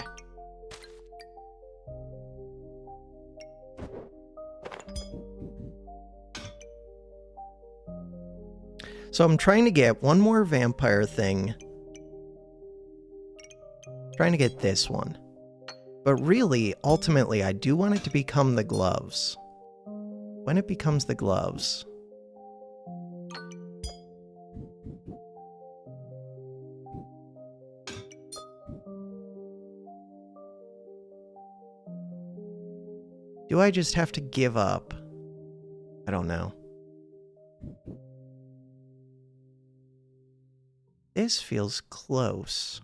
So I'm trying to get one more vampire thing. Trying to get this one. But really, ultimately, I do want it to become the gloves. When it becomes the gloves... Do I just have to give up? I don't know. This feels close.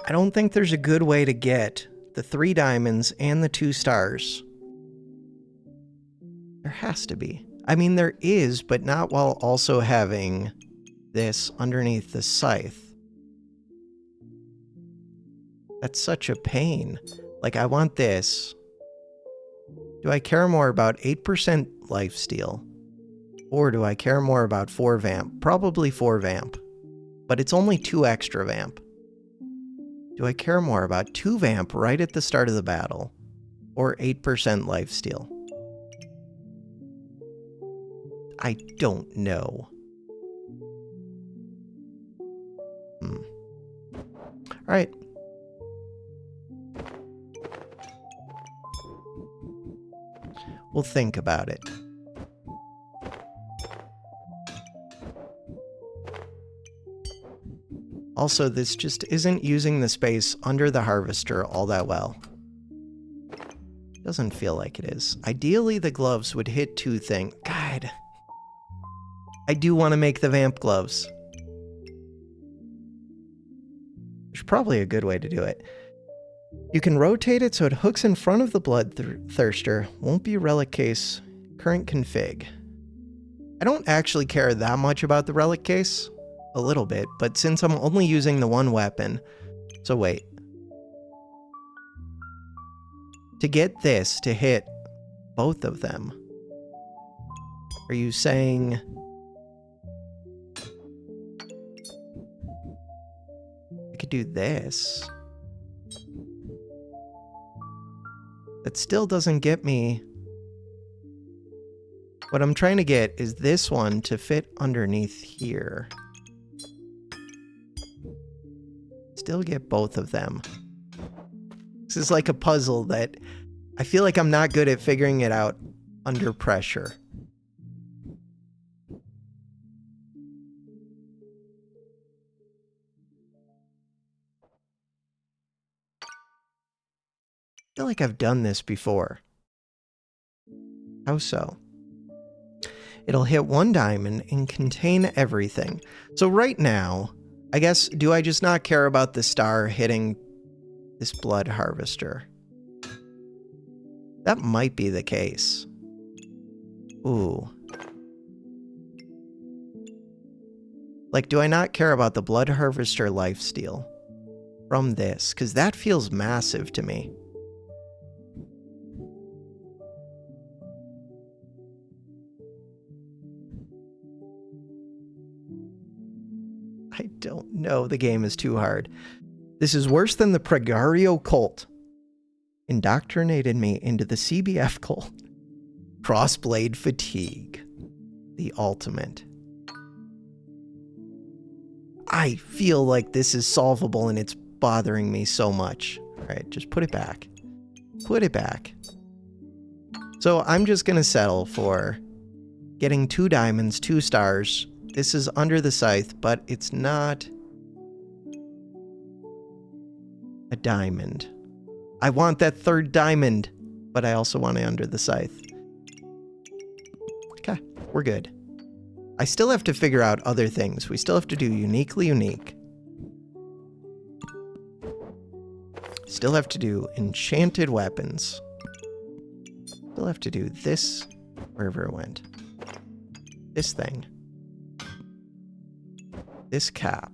I don't think there's a good way to get the 3 diamonds and the 2 stars. There has to be. I mean, there is, but not while also having this underneath the scythe. That's such a pain. Like, I want this. Do I care more about 8% lifesteal? Or do I care more about 4 vamp? Probably 4 vamp. But it's only 2 extra vamp. Do I care more about 2 vamp right at the start of the battle? Or 8% lifesteal? I don't know. Alright. We'll think about it. Also, this just isn't using the space under the harvester all that well. Doesn't feel like it is. Ideally, the gloves would hit 2 things. God. I do want to make the vamp gloves. There's probably a good way to do it. You can rotate it so it hooks in front of the bloodthirster. Won't be relic case. Current config. I don't actually care that much about the relic case. A little bit, but since I'm only using the 1 weapon... So wait. to get this to hit both of them. Are you saying I could do this? That still doesn't get me. What I'm trying to get is this one to fit underneath here. Still get both of them. This is like a puzzle that I feel like I'm not good at figuring it out under pressure. I feel like I've done this before. How so? It'll hit one diamond and contain everything. So right now, I guess, do I just not care about the star hitting this blood harvester? That might be the case. Ooh. Like, do I not care about the blood harvester lifesteal from this? Because that feels massive to me. I don't know. The game is too hard. This is worse than the Pregario cult. Indoctrinated me into the CBF cult. Crossblade fatigue. The ultimate. I feel like this is solvable and it's bothering me so much. All right, just put it back. Put it back. So I'm just going to settle for getting 2 diamonds, 2 stars. This is under the scythe, but it's not a diamond. I want that 3rd diamond, but I also want it under the scythe. Okay, we're good. I still have to figure out other things. We still have to do uniquely unique. Still have to do enchanted weapons. Still have to do this, wherever it went. This thing. This cap.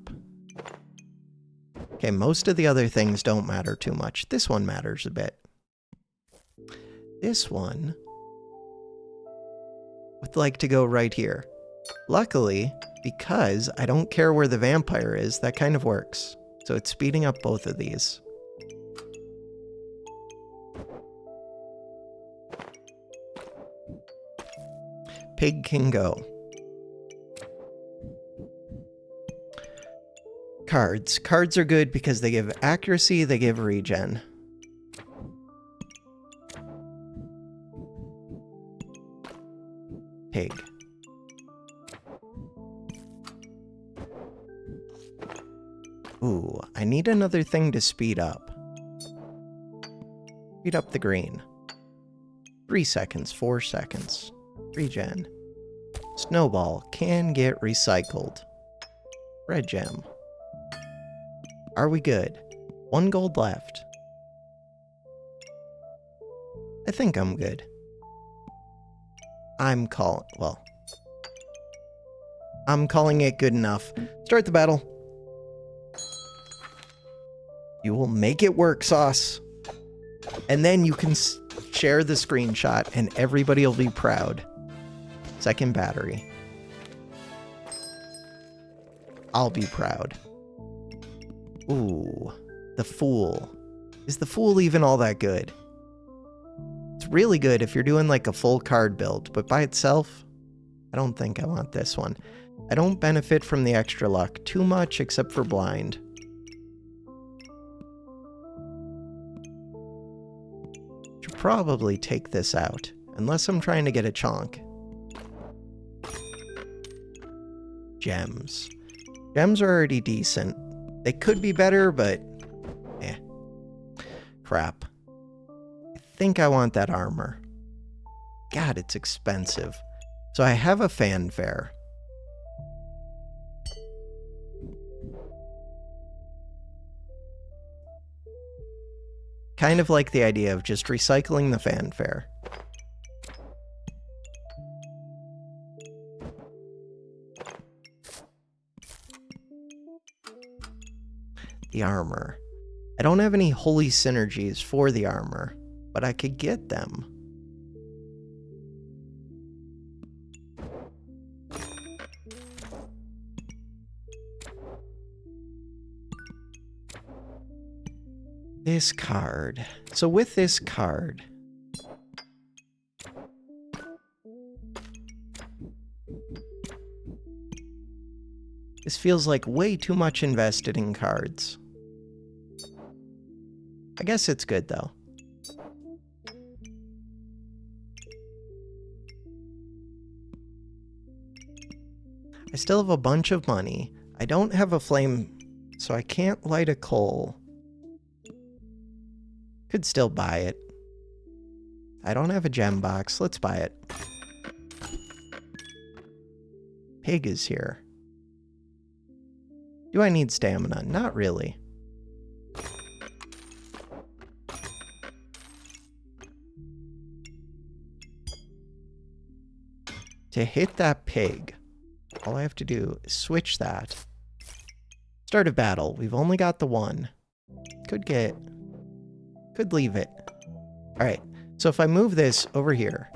Okay, most of the other things don't matter too much. This one matters a bit. This one would like to go right here. Luckily, because I don't care where the vampire is, that kind of works. So it's speeding up both of these. Pig can go. Cards. Cards are good because they give accuracy, they give regen. Pig. Ooh, I need another thing to speed up. Speed up the green. 3 seconds, 4 seconds. Regen. Snowball can get recycled. Red gem. Are we good? 1 gold left. I think I'm good. I'm calling it good enough. Start the battle. You will make it work, Sauce. And then you can share the screenshot and everybody will be proud. Second battery. I'll be proud. Ooh, the Fool. Is the Fool even all that good? It's really good if you're doing like a full card build, but by itself, I don't think I want this one. I don't benefit from the extra luck too much except for blind. Should probably take this out, unless I'm trying to get a chonk. Gems. Gems are already decent. They could be better, but eh. Crap. I think I want that armor. God, it's expensive. So I have a fanfare. Kind of like the idea of just recycling the fanfare. The armor. I don't have any holy synergies for the armor, but I could get them. This card. So with this card, this feels like way too much invested in cards. I guess it's good though. I still have a bunch of money. I don't have a flame, so I can't light a coal. Could still buy it. I don't have a gem box. Let's buy it. Pig is here. Do I need stamina? Not really. To hit that pig, all I have to do is switch that. Start of battle. We've only got the one. Could leave it. Alright, so if I move this over here,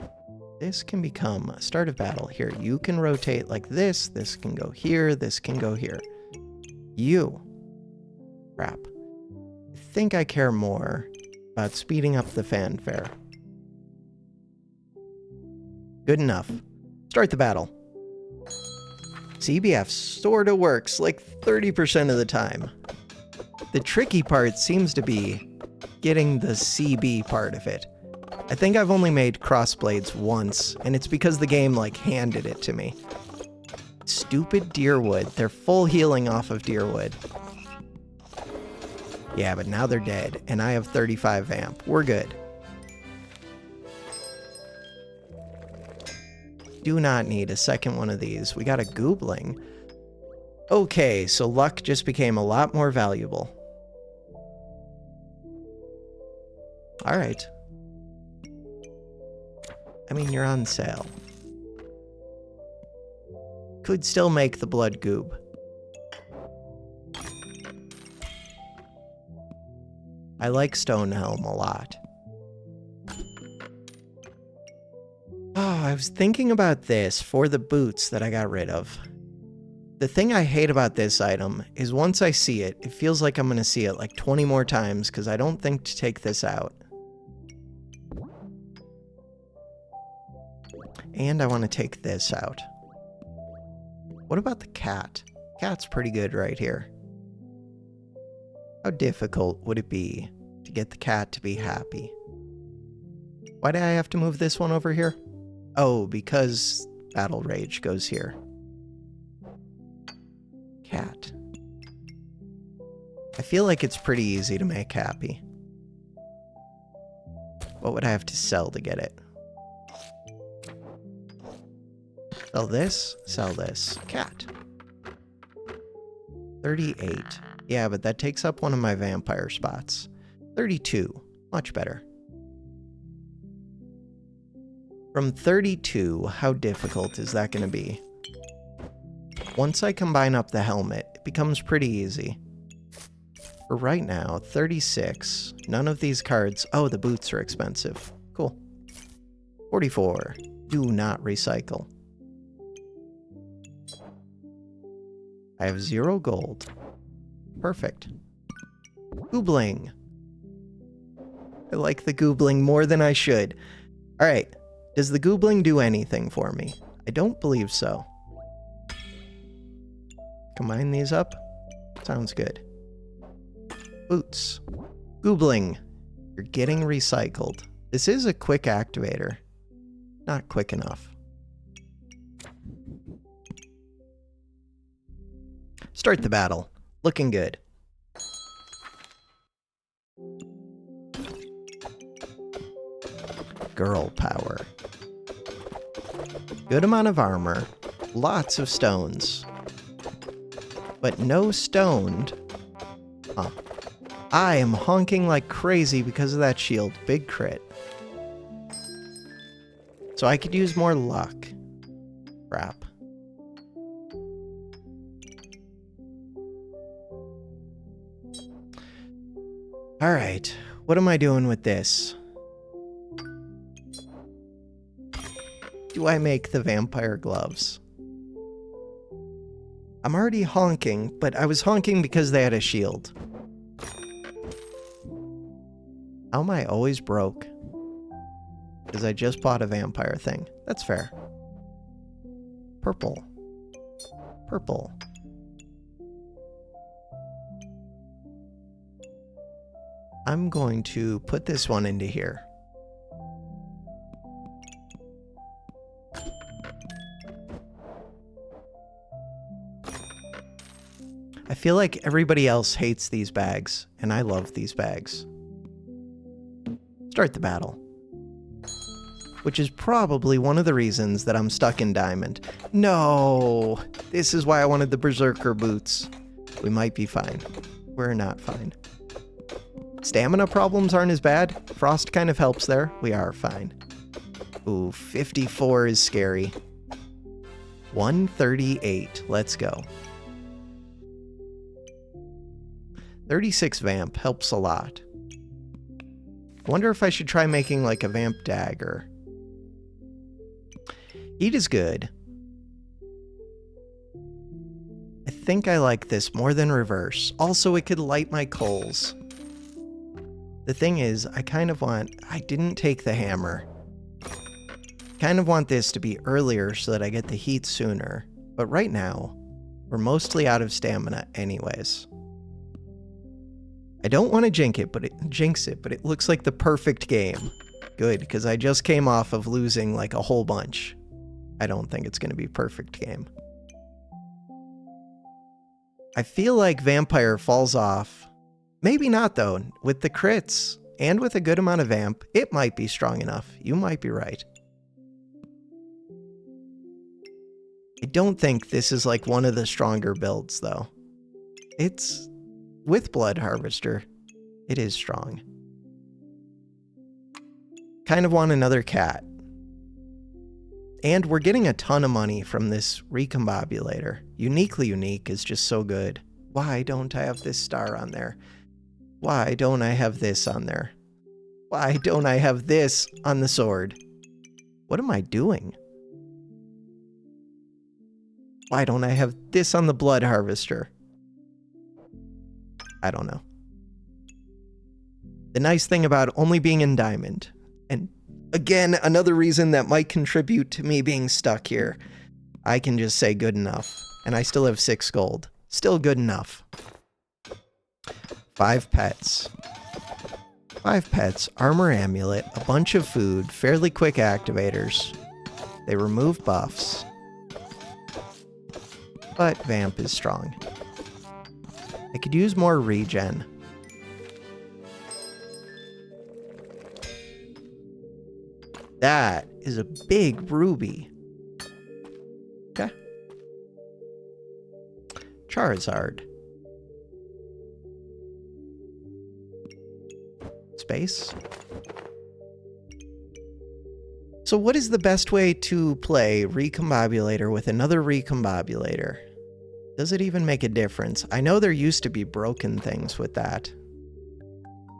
this can become a start of battle. Here, you can rotate like this. This can go here. This can go here. Crap. I think I care more about speeding up the fanfare. Good enough. Start the battle. CBF sorta works like 30% of the time. The tricky part seems to be getting the CB part of it. I think I've only made crossblades once, and it's because the game like handed it to me. Stupid deerwood. They're full healing off of deerwood. Yeah, but now they're dead, and I have 35 vamp. We're good. Do not need a second one of these. We got a goobling. Okay, so luck just became a lot more valuable. Alright. I mean, you're on sale. Could still make the blood goob. I like Stonehelm a lot. Oh, I was thinking about this for the boots that I got rid of. The thing I hate about this item is once I see it, it feels like I'm going to see it like 20 more times because I don't think to take this out. And I want to take this out. What about the cat? Cat's pretty good right here. How difficult would it be to get the cat to be happy? Why do I have to move this one over here? Oh, because Battle Rage goes here. Cat. I feel like it's pretty easy to make happy. What would I have to sell to get it? Sell this. Cat. 38. Yeah, but that takes up one of my vampire spots. 32. Much better. From 32, how difficult is that going to be? Once I combine up the helmet, it becomes pretty easy. For right now, 36. None of these cards... Oh, the boots are expensive. Cool. 44. Do not recycle. I have 0 gold. Perfect. Goobling. I like the goobling more than I should. Alright. Does the goobling do anything for me? I don't believe so. Combine these up. Sounds good. Boots. Goobling. You're getting recycled. This is a quick activator. Not quick enough. Start the battle. Looking good. Girl power. Good amount of armor. Lots of stones. But no stoned. Huh. I am honking like crazy because of that shield. Big crit. So I could use more luck. Crap. Alright, what am I doing with this? do I make the vampire gloves? I'm already honking, but I was honking because they had a shield. How am I always broke? Because I just bought a vampire thing. That's fair. Purple. Purple. I'm going to put this one into here. I feel like everybody else hates these bags, and I love these bags. Start the battle. Which is probably one of the reasons that I'm stuck in diamond. No! This is why I wanted the berserker boots. We might be fine. We're not fine. Stamina problems aren't as bad. Frost kind of helps there. We are fine. Ooh, 54 is scary. 138. Let's go. 36 vamp helps a lot. I wonder if I should try making like a vamp dagger. Heat is good. I think I like this more than reverse. Also, it could light my coals. The thing is, I didn't take the hammer. Kind of want this to be earlier so that I get the heat sooner. But right now, we're mostly out of stamina anyways. I don't want to jinx it, but it looks like the perfect game. Good, because I just came off of losing like a whole bunch. I don't think it's going to be perfect game. I feel like Vampire falls off. Maybe not though. With the crits and with a good amount of vamp, it might be strong enough. You might be right. I don't think this is like one of the stronger builds though. It's with Blood Harvester. It is strong. Kind of want another cat. And we're getting a ton of money from this recombobulator. Uniquely Unique is just so good. Why don't I have this star on there? Why don't I have this on there? Why don't I have this on the sword? What am I doing? Why don't I have this on the Blood Harvester? I don't know. The nice thing about only being in diamond, and again, another reason that might contribute to me being stuck here, I can just say good enough, and I still have 6 gold. Still good enough. 5 pets. 5 pets, armor amulet, a bunch of food, fairly quick activators. They remove buffs. But vamp is strong. I could use more regen. That is a big ruby. Okay. Charizard. Space. So what is the best way to play Recombobulator with another Recombobulator? Does it even make a difference? I know there used to be broken things with that,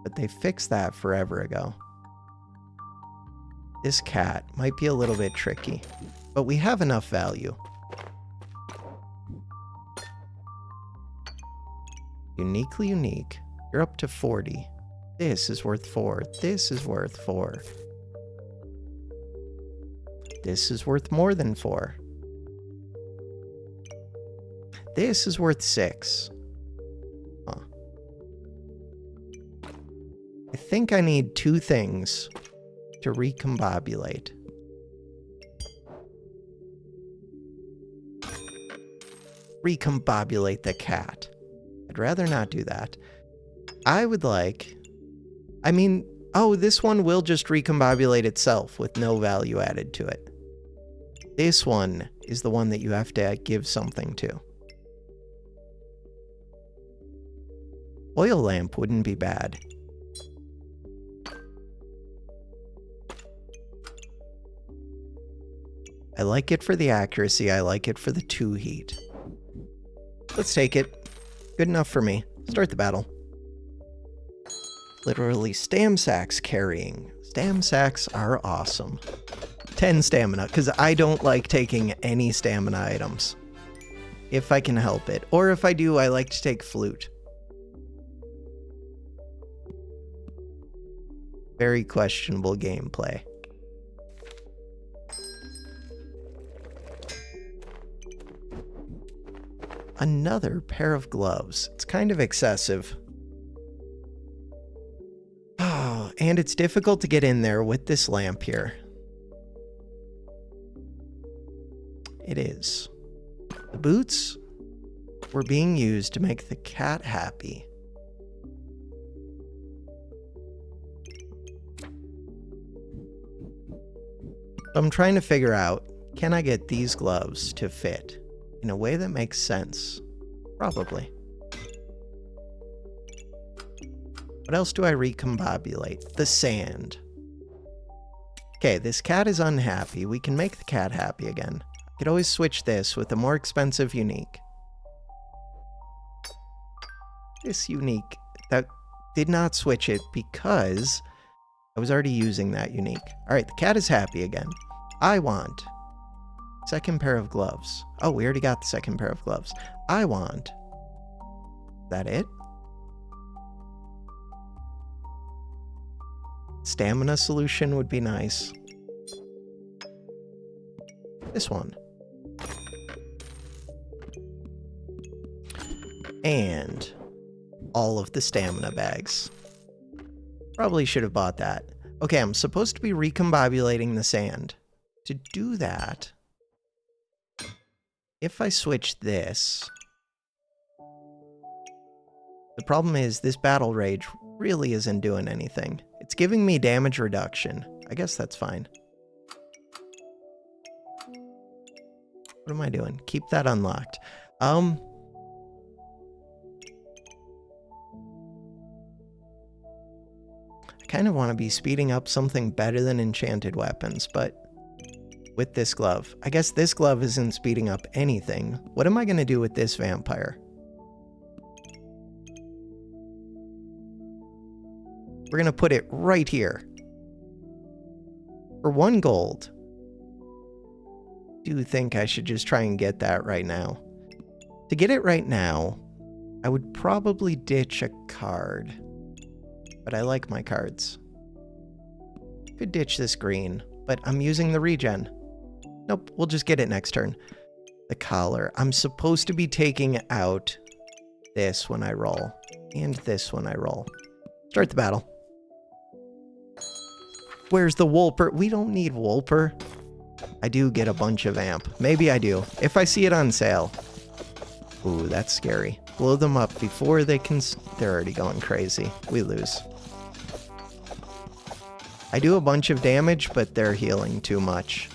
but they fixed that forever ago. This cat might be a little bit tricky, but we have enough value. Uniquely Unique. You're up to 40. This is worth 4. This is worth 4. This is worth more than 4. This is worth 6. Huh. I think I need 2 things to recombobulate. Recombobulate the cat. I'd rather not do that. I would like... oh, this one will just recombobulate itself with no value added to it. This one is the one that you have to give something to. Oil lamp wouldn't be bad. I like it for the accuracy. I like it for the 2 heat. Let's take it. Good enough for me. Start the battle. Literally stam sacks carrying. Stam sacks are awesome. 10 stamina, because I don't like taking any stamina items. If I can help it. Or if I do, I like to take flute. Very questionable gameplay. Another pair of gloves. It's kind of excessive. Oh, and it's difficult to get in there with this lamp here. It is. The boots were being used to make the cat happy. I'm trying to figure out, can I get these gloves to fit in a way that makes sense? Probably. What else do I recombobulate? The sand. Okay, this cat is unhappy. We can make the cat happy again. I could always switch this with a more expensive unique. This unique, that did not switch it because I was already using that unique. All right, the cat is happy again. I want second pair of gloves. Oh, we already got the second pair of gloves. I want, is that it? Stamina solution would be nice. This one. And all of the stamina bags. Probably should have bought that. Okay, I'm supposed to be recombobulating the sand. To do that, if I switch this, the problem is this battle rage really isn't doing anything. It's giving me damage reduction. I guess that's fine. What am I doing? Keep that unlocked. I kind of want to be speeding up something better than enchanted weapons, but with this glove. I guess this glove isn't speeding up anything. What am I going to do with this vampire? We're going to put it right here. For 1 gold. Do think I should just try and get that right now. To get it right now, I would probably ditch a card. But I like my cards. Could ditch this green, but I'm using the regen. Nope, we'll just get it next turn. The collar. I'm supposed to be taking out this when I roll. And this when I roll. Start the battle. Where's the Wolper? We don't need Wolper. I do get a bunch of amp. Maybe I do. If I see it on sale. Ooh, that's scary. Blow them up before they can... They're already going crazy. We lose. I do a bunch of damage, but they're healing too much.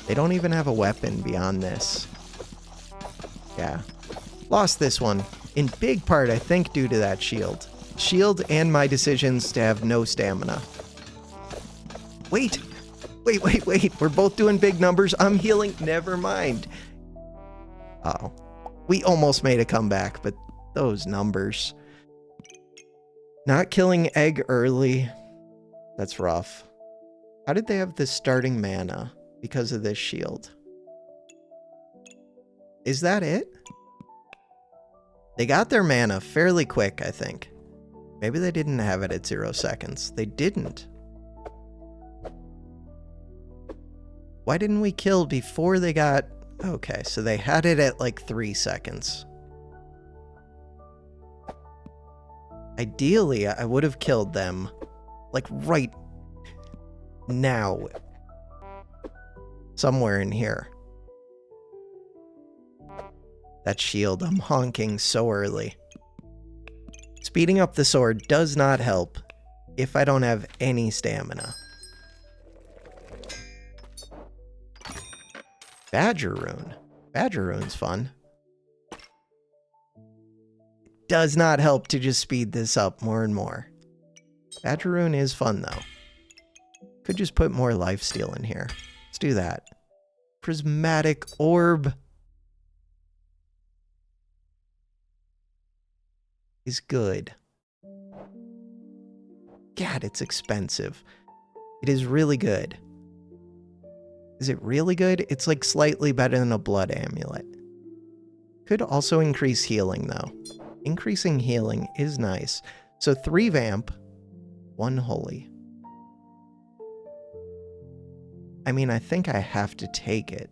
They don't even have a weapon beyond this. Yeah. Lost this one. In big part, I think, due to that shield. Shield and my decisions to have no stamina. Wait! Wait. We're both doing big numbers. I'm healing. Never mind. Uh-oh. We almost made a comeback, but those numbers. Not killing egg early. That's rough. How did they have this starting mana because of this shield? Is that it? They got their mana fairly quick, I think. Maybe they didn't have it at 0 seconds. They didn't. Why didn't we kill before they got... Okay, so they had it at like 3 seconds. Ideally, I would have killed them like right now. Somewhere in here. That shield, I'm honking so early. Speeding up the sword does not help if I don't have any stamina. Badger Rune. Badger Rune's fun. Does not help to just speed this up more and more. Badger Rune is fun though. Could just put more lifesteal in here. Let's do that. Prismatic Orb is good. God, it's expensive. It is really good. Is it really good? It's like slightly better than a blood amulet. Could also increase healing though. Increasing healing is nice. So 3 vamp, 1 holy. I mean, I think I have to take it.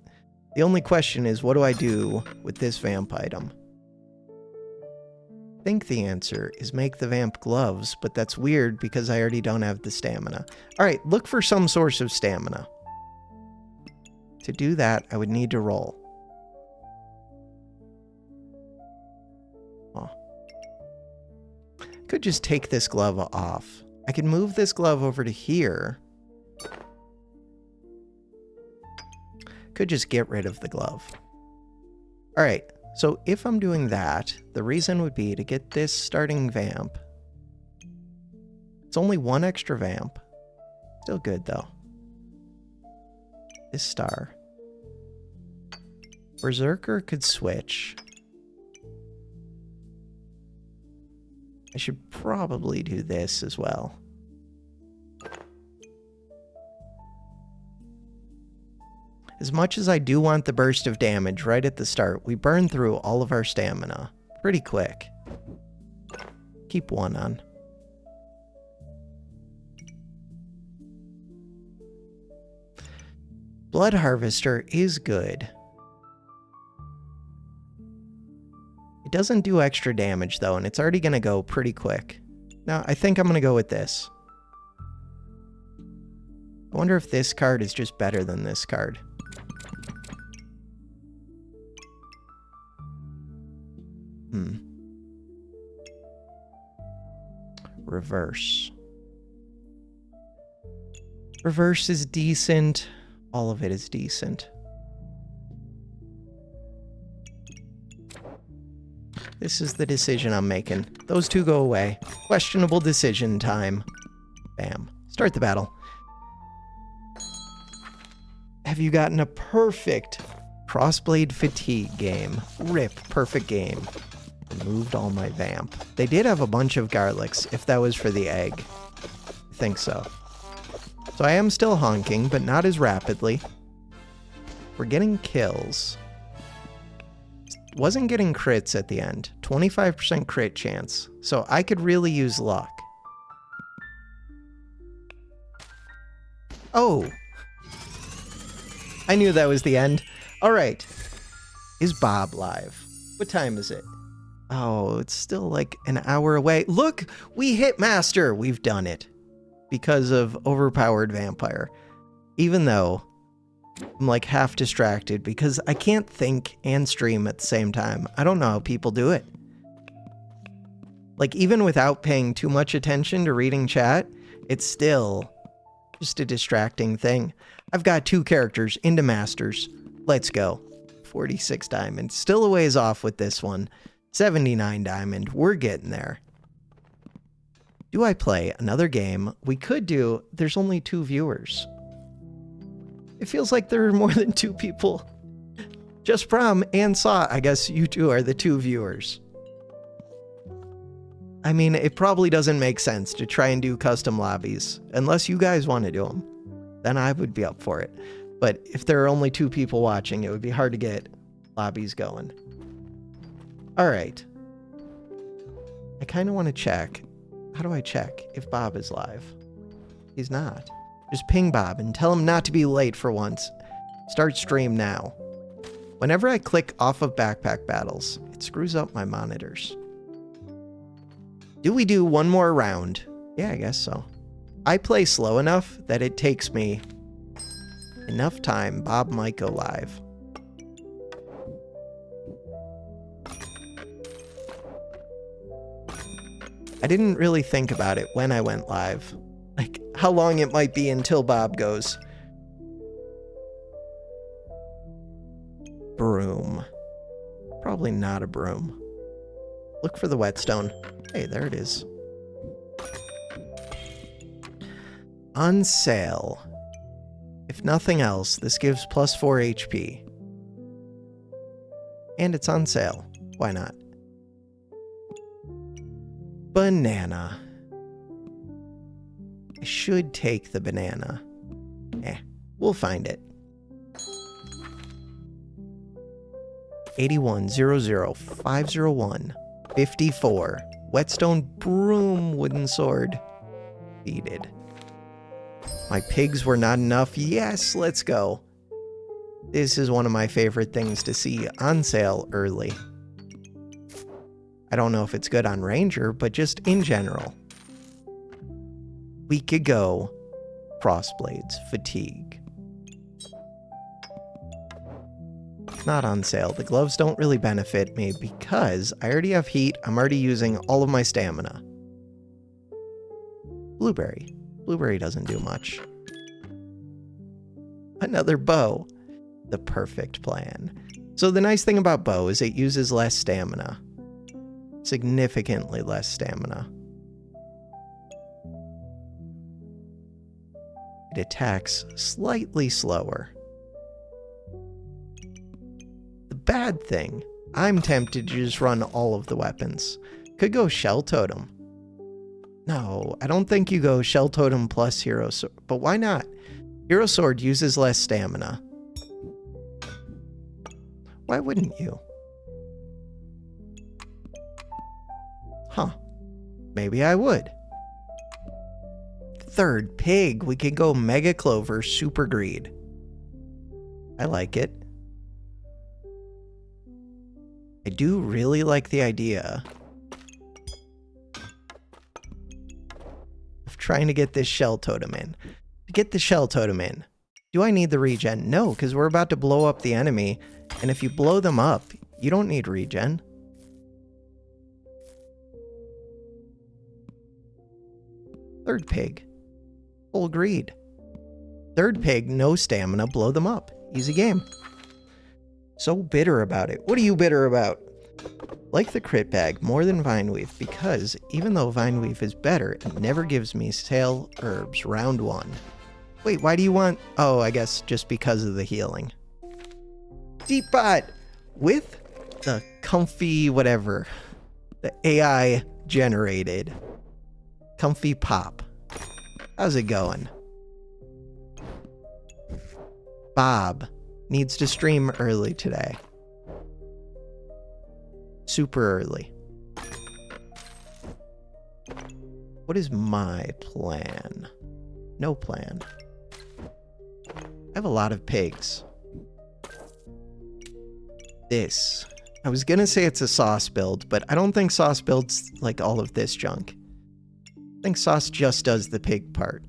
The only question is, what do I do with this vamp item? I think the answer is make the vamp gloves, but that's weird because I already don't have the stamina. All right, look for some source of stamina. To do that, I would need to roll. Oh. Could just take this glove off. I could move this glove over to here. Could just get rid of the glove. All right, so if I'm doing that, the reason would be to get this starting vamp. It's only 1 extra vamp. Still good though. This star. Berserker could switch. I should probably do this as well. As much as I do want the burst of damage right at the start, we burn through all of our stamina pretty quick. Keep 1 on. Blood Harvester is good. It doesn't do extra damage though, and it's already going to go pretty quick. Now, I think I'm going to go with this. I wonder if this card is just better than this card. Reverse. Reverse is decent. All of it is decent. This is the decision I'm making. Those 2 go away. Questionable decision time. Bam. Start the battle. Have you gotten a perfect Crossblade Fatigue game? Rip. Perfect game. Removed all my vamp. They did have a bunch of garlics, if that was for the egg. I think so. So I am still honking, but not as rapidly. We're getting kills. Wasn't getting crits at the end. 25% crit chance. So I could really use luck. Oh! I knew that was the end. Alright. Is Bob live? What time is it? Oh, it's still like an hour away. Look! We hit Master! We've done it. Because of overpowered vampire. Even though I'm like half distracted because I can't think and stream at the same time. I don't know how people do it. Like even without paying too much attention to reading chat, it's still just a distracting thing. I've got 2 characters into Masters. Let's go. 46 diamond. Still a ways off with this one. 79 diamond. We're getting there. Do I play another game? We could do. There's only 2 viewers. It feels like there are more than 2 people. Just Prom and Saw. I guess you 2 are the 2 viewers. I mean, it probably doesn't make sense to try and do custom lobbies. Unless you guys want to do them. Then I would be up for it. But if there are only 2 people watching, it would be hard to get lobbies going. Alright. I kind of want to check. How do I check if Bob is live? He's not. Just ping Bob and tell him not to be late for once. Start stream now. Whenever I click off of Backpack Battles, it screws up my monitors. Do we do one more round? Yeah, I guess so. I play slow enough that it takes me enough time. Bob might go live. I didn't really think about it when I went live. Like, how long it might be until Bob goes. Broom. Probably not a broom. Look for the whetstone. Hey, there it is. On sale. If nothing else, this gives plus 4 HP. And it's on sale. Why not? Banana. I should take the banana. We'll find it. 8100-501-54. Whetstone broom wooden sword. Defeated. My pigs were not enough. Yes, let's go. This is one of my favorite things to see on sale early. I don't know if it's good on Ranger, but just in general. Week ago, Crossblades, Fatigue. Not on sale. The gloves don't really benefit me because I already have heat. I'm already using all of my stamina. Blueberry. Blueberry doesn't do much. Another bow. The perfect plan. So the nice thing about bow is it uses less stamina. Significantly less stamina. It attacks slightly slower. The bad thing, I'm tempted to just run all of the weapons. Could go Shell Totem. No, I don't think you go Shell Totem plus Hero Sword, but why not? Hero Sword uses less stamina. Why wouldn't you? Huh. Maybe I would. Third pig, we could go Mega Clover Super Greed. I like it. I do really like the idea of trying to get this Shell Totem in. To get the Shell Totem in, do I need the regen? No, because we're about to blow up the enemy, and if you blow them up, you don't need regen. Third pig. Full greed. Third pig, no stamina, blow them up. Easy game. So bitter about it. What are you bitter about? Like the crit bag more than Vineweave because even though Vineweave is better, it never gives me sale herbs round 1. Wait, why do you want... Oh, I guess just because of the healing. Deep bot with the comfy whatever. The AI generated. Comfy pop. How's it going? Bob needs to stream early today. Super early. What is my plan? No plan. I have a lot of pigs. This. I was gonna say it's a sauce build, but I don't think sauce builds like all of this junk. I think sauce just does the pig part.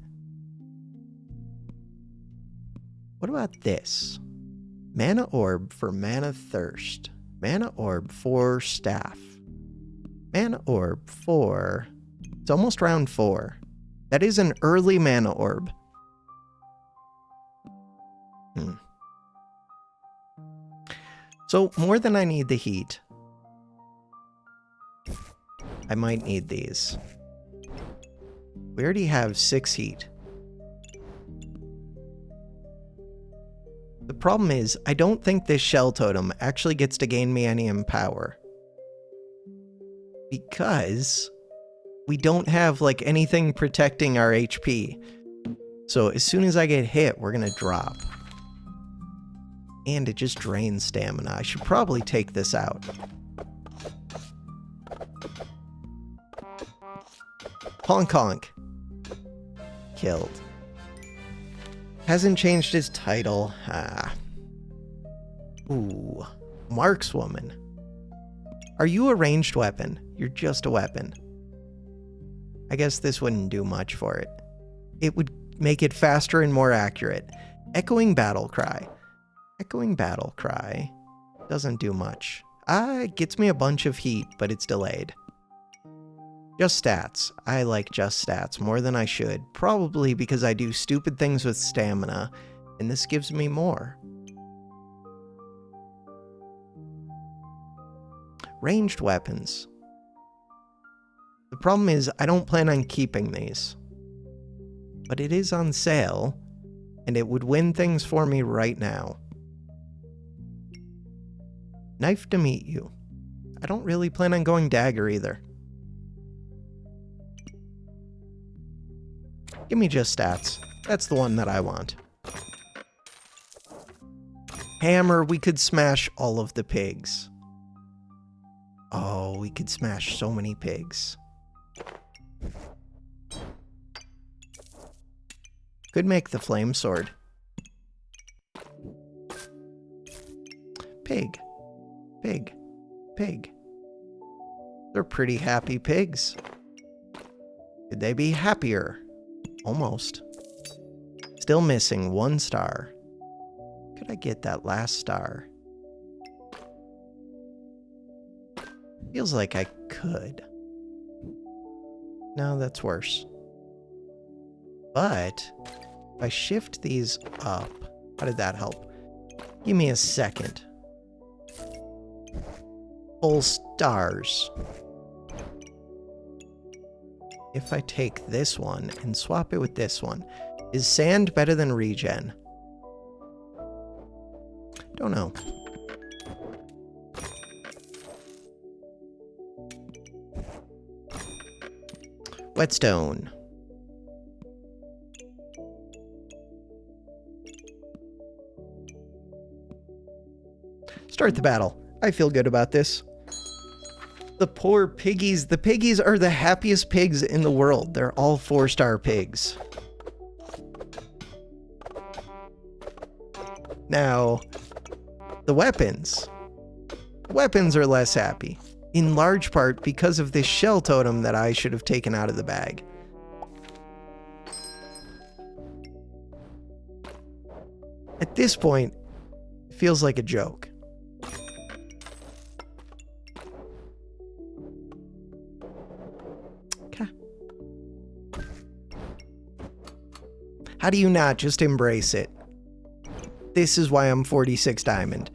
What about this? Mana orb for mana thirst. Mana orb for staff. Mana orb for... It's almost round 4. That is an early mana orb. So, more than I need the heat. I might need these. We already have 6 heat. The problem is, I don't think this Shell Totem actually gets to gain me any empower. Because we don't have like anything protecting our HP. So as soon as I get hit, we're gonna drop. And it just drains stamina. I should probably take this out. Honk honk. Killed. Hasn't changed his title. Ooh. Markswoman. Are you a ranged weapon? You're just a weapon. I guess this wouldn't do much for it. It would make it faster and more accurate. Echoing Battle Cry. Echoing Battle Cry doesn't do much. It gets me a bunch of heat, but it's delayed. Just stats. I like just stats more than I should. Probably because I do stupid things with stamina, and this gives me more. Ranged weapons. The problem is, I don't plan on keeping these. But it is on sale, and it would win things for me right now. Knife to meet you. I don't really plan on going dagger either. Give me just stats. That's the one that I want. Hammer, we could smash all of the pigs. Oh, we could smash so many pigs. Could make the flame sword. Pig. Pig. Pig. They're pretty happy pigs. Could they be happier? Almost. Still missing 1 star. Could I get that last star? Feels like I could. No, that's worse. But if I shift these up, how did that help? Give me a second. Full stars. If I take this one and swap it with this one, is sand better than regen? Don't know. Whetstone. Start the battle. I feel good about this. The poor piggies. The piggies are the happiest pigs in the world. They're all 4-star pigs. Now, the weapons. Weapons are less happy. In large part because of this shell totem that I should have taken out of the bag. At this point, it feels like a joke. Okay. How do you not just embrace it? This is why I'm 46 diamond.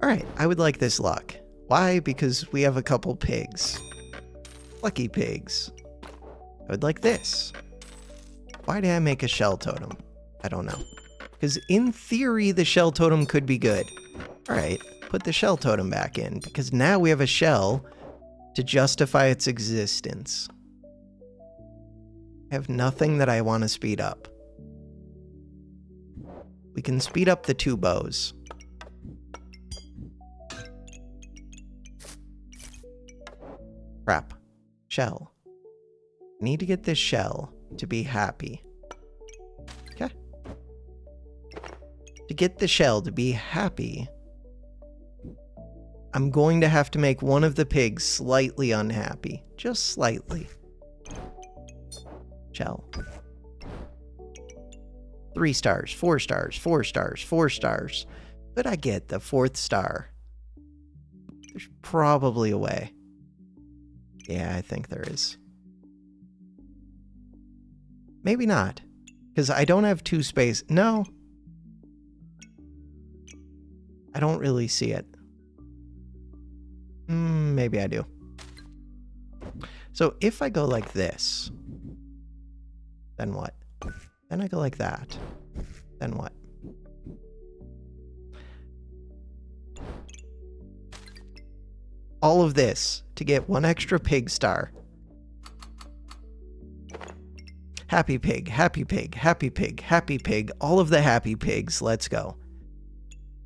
Alright, I would like this luck. Why? Because we have a couple pigs. Lucky pigs. I would like this. Why did I make a shell totem? I don't know. Because in theory, the shell totem could be good. Alright, put the shell totem back in, because now we have a shell to justify its existence. I have nothing that I want to speed up. We can speed up the 2 bows. Crap. Shell. I need to get this shell to be happy. Okay. To get the shell to be happy, I'm going to have to make one of the pigs slightly unhappy. Just slightly. Shell. 3 stars, 4 stars, 4 stars, 4 stars. Could I get the 4th star? There's probably a way. Yeah, I think there is. Maybe not. Because I don't have 2 space. No. I don't really see it. Maybe I do. So if I go like this, then what? Then I go like that. Then what? All of this to get 1 extra pig star. Happy pig, happy pig, happy pig, happy pig. All of the happy pigs. Let's go.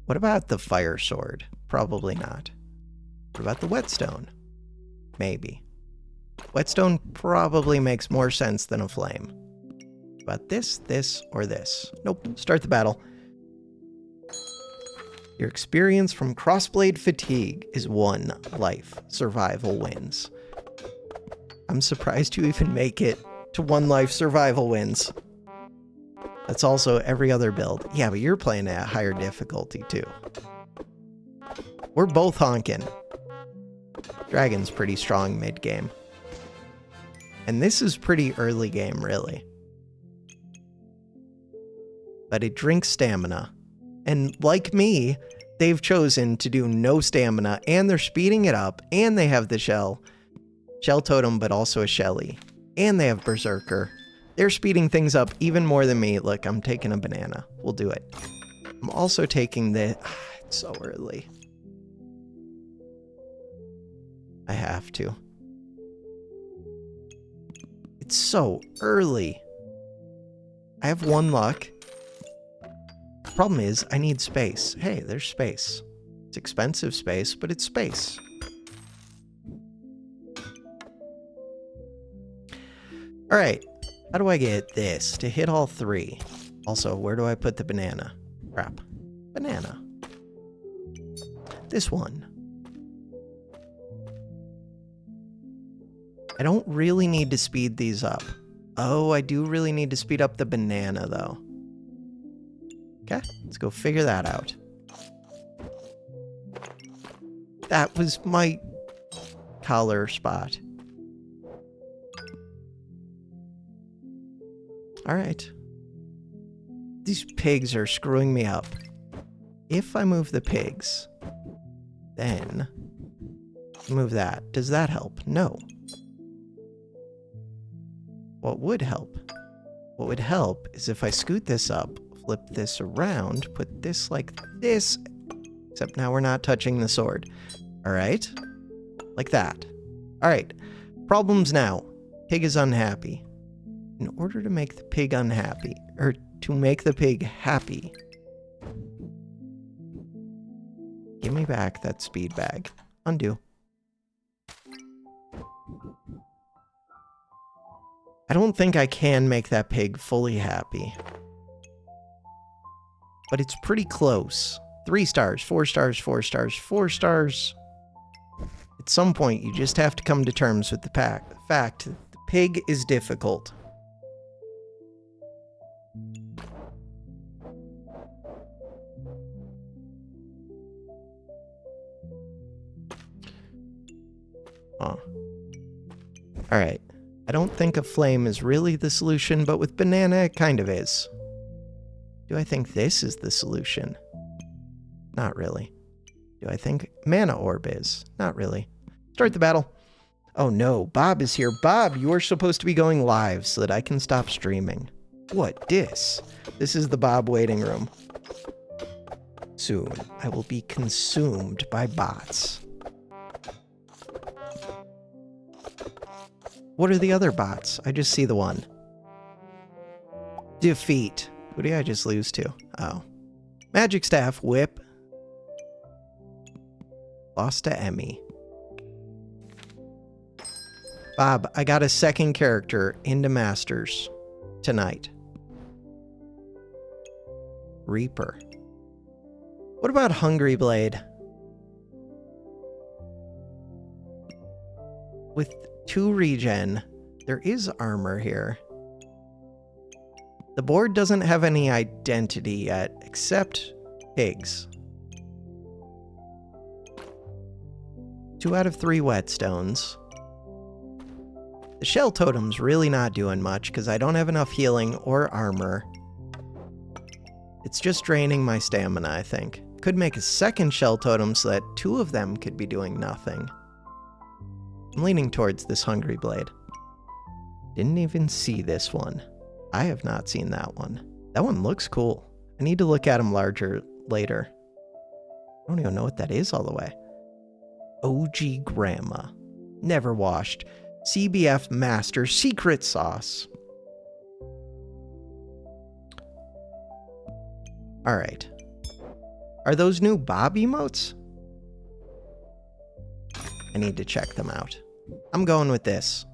What about the fire sword? Probably not. What about the whetstone? Maybe. Whetstone probably makes more sense than a flame. About this, or this? Nope. Start the battle. Your experience from crossblade fatigue is 1 life. Survival wins. I'm surprised you even make it to 1 life. Survival wins. That's also every other build. Yeah, but you're playing at higher difficulty too. We're both honking. Dragon's pretty strong mid-game. And this is pretty early game, really. But it drinks stamina. And like me, they've chosen to do no stamina, and they're speeding it up, and they have the shell totem, but also a Shelly. And they have Berserker. They're speeding things up even more than me. Look, I'm taking a banana. We'll do it. I'm also taking the... It's so early. I have to. It's so early. I have 1 luck. Problem is, I need space. Hey, there's space. It's expensive space, but it's space. Alright, how do I get this to hit all 3? Also, where do I put the banana? Crap. Banana. This one. I don't really need to speed these up. Oh, I do really need to speed up the banana, though. Okay, let's go figure that out. That was my collar spot. Alright. These pigs are screwing me up. If I move the pigs, then move that. Does that help? No. What would help? What would help is if I scoot this up, flip this around, put this like this, except now we're not touching the sword. Alright? Like that. Alright. Problems now. Pig is unhappy. In order to make the pig unhappy, or to make the pig happy, give me back that speed bag. Undo. I don't think I can make that pig fully happy. But it's pretty close. 3 stars, 4 stars, 4 stars, 4 stars. At some point, you just have to come to terms with the fact that the pig is difficult. Huh. Alright. I don't think a flame is really the solution, but with banana, it kind of is. Do I think this is the solution? Not really. Do I think mana orb is? Not really. Start the battle. Oh no, Bob is here. Bob, you're supposed to be going live so that I can stop streaming. What dis? This is the Bob waiting room. Soon, I will be consumed by bots. What are the other bots? I just see the one. Defeat. Who did I just lose to? Oh. Magic Staff, Whip. Lost to Emmy. Bob, I got a second character into Masters tonight. Reaper. What about Hungry Blade? With 2 regen, there is armor here. The board doesn't have any identity yet, except pigs. 2 out of 3 whetstones. The shell totem's really not doing much because I don't have enough healing or armor. It's just draining my stamina, I think. Could make a second shell totem so that 2 of them could be doing nothing. I'm leaning towards this Hungry Blade. Didn't even see this one. I have not seen that one. That one looks cool. I need to look at him larger later. I don't even know what that is all the way. OG Grandma. Never washed. CBF Master Secret Sauce. Alright. Are those new Bob emotes? I need to check them out. I'm going with this.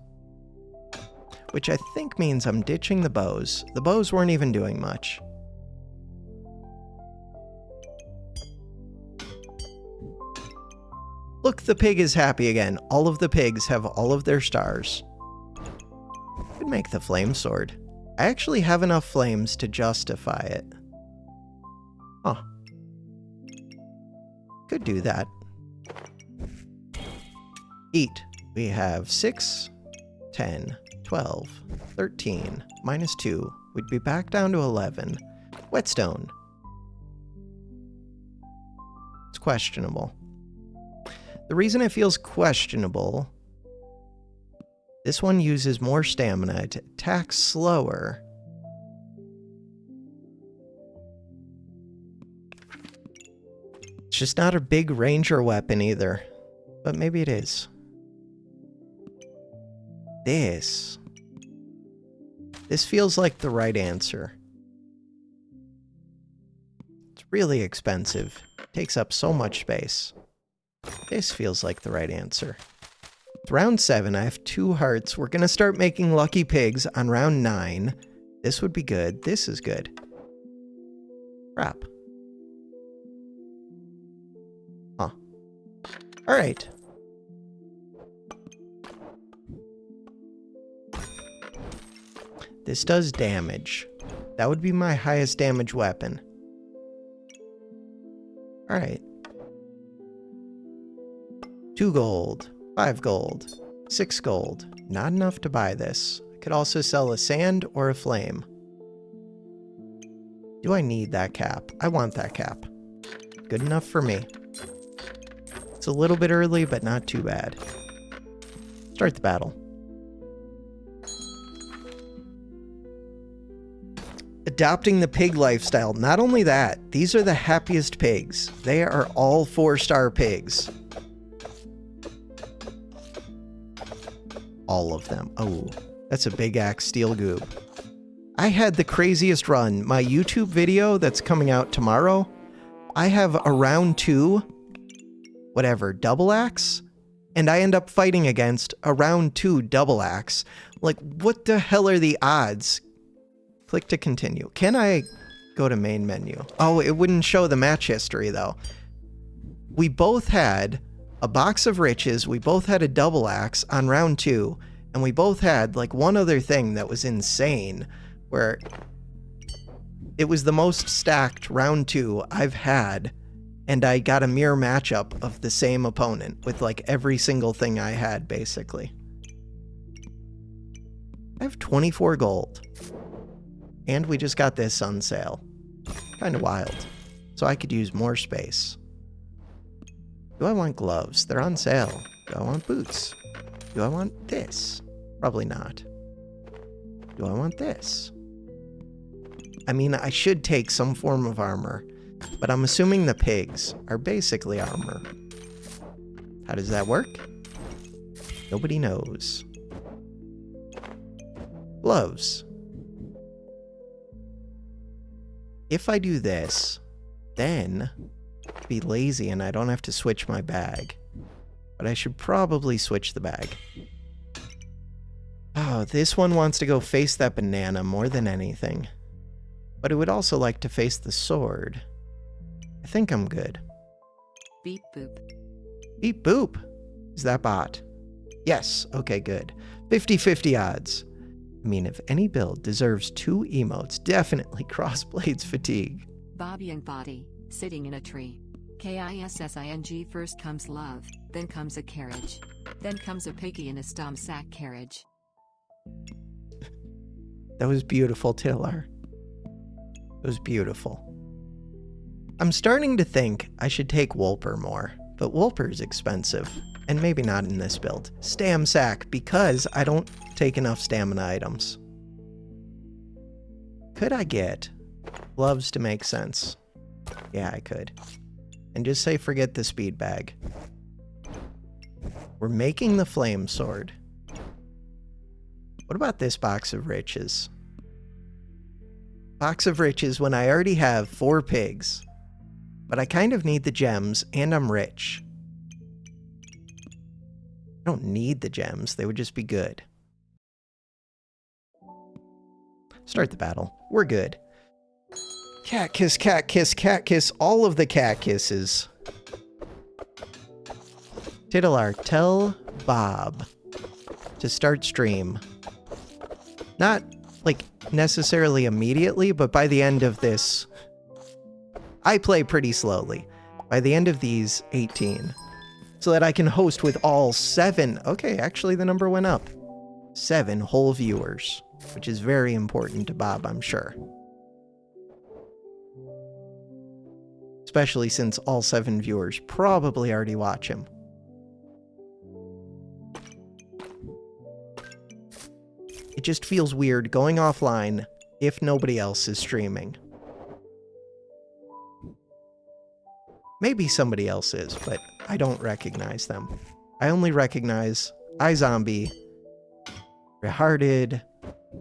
Which I think means I'm ditching the bows. The bows weren't even doing much. Look, the pig is happy again. All of the pigs have all of their stars. Could make the flame sword. I actually have enough flames to justify it. Huh. Could do that. Eat. We have 6, 10, 12, 13, minus 2. We'd be back down to 11. Whetstone. It's questionable. The reason it feels questionable, this one uses more stamina to attack slower. It's just not a big ranger weapon either, but maybe it is. This. This feels like the right answer. It's really expensive. Takes up so much space. This feels like the right answer. It's round 7. I have 2 hearts. We're going to start making lucky pigs on round 9. This would be good. This is good. Crap. Huh. Alright. This does damage. That would be my highest damage weapon. Alright. 2 gold. 5 gold. 6 gold. Not enough to buy this. I could also sell a sand or a flame. Do I need that cap? I want that cap. Good enough for me. It's a little bit early, but not too bad. Start the battle. Adopting the pig lifestyle. Not only that, these are the happiest pigs. They are all 4-star pigs. All of them. Oh, that's a big axe steel goob. I had the craziest run. My YouTube video that's coming out tomorrow, I have a round 2, whatever, double axe, and I end up fighting against a round 2 double axe. Like, what the hell are the odds? Click to continue. Can I go to main menu? Oh, it wouldn't show the match history, though. We both had a box of riches, we both had a double axe on round 2, and we both had, like, one other thing that was insane, where it was the most stacked round 2 I've had, and I got a mirror matchup of the same opponent with, like, every single thing I had, basically. I have 24 gold. And we just got this on sale. Kinda wild. So I could use more space. Do I want gloves? They're on sale. Do I want boots? Do I want this? Probably not. Do I want this? I mean, I should take some form of armor, but I'm assuming the pigs are basically armor. How does that work? Nobody knows. Gloves. If I do this, then be lazy and I don't have to switch my bag. But I should probably switch the bag. Oh, this one wants to go face that banana more than anything. But it would also like to face the sword. I think I'm good. Beep boop. Beep boop. Is that bot? Yes. Okay, good. 50-50 odds. I mean, if any build deserves 2 emotes, definitely Crossblades Fatigue. Bobby and Body, sitting in a tree. KISSING. First comes love, then comes a carriage. Then comes a piggy in a stom sack carriage. That was beautiful, Tiller. It was beautiful. I'm starting to think I should take Wolper more, but Wolper's expensive. And maybe not in this build. Stam sack, because I don't take enough stamina items. Could I get gloves to make sense? Yeah, I could. And just say forget the speed bag. We're making the flame sword. What about this box of riches? Box of riches when I already have 4 pigs. But I kind of need the gems, and I'm rich. I don't need the gems, they would just be good. Start the battle. We're good. Cat kiss, cat kiss, cat kiss, all of the cat kisses. Titular, tell Bob to start stream. Not, like, necessarily immediately, but by the end of this... I play pretty slowly. By the end of these 18... so that I can host with all 7. Okay, actually the number went up. 7 whole viewers, which is very important to Bob, I'm sure. Especially since all 7 viewers probably already watch him. It just feels weird going offline if nobody else is streaming. Maybe somebody else is, but I don't recognize them. I only recognize iZombie, Retarded,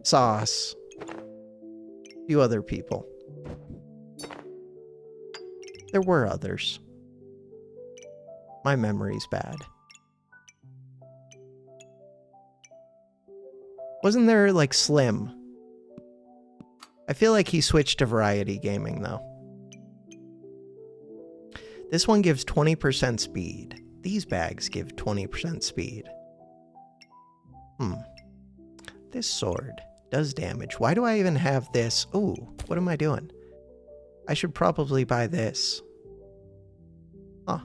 Sauce. A few other people. There were others. My memory's bad. Wasn't there, like, Slim? I feel like he switched to variety gaming, though. This one gives 20% speed. These bags give 20% speed. This sword does damage. Why do I even have this? Ooh, what am I doing? I should probably buy this. Huh.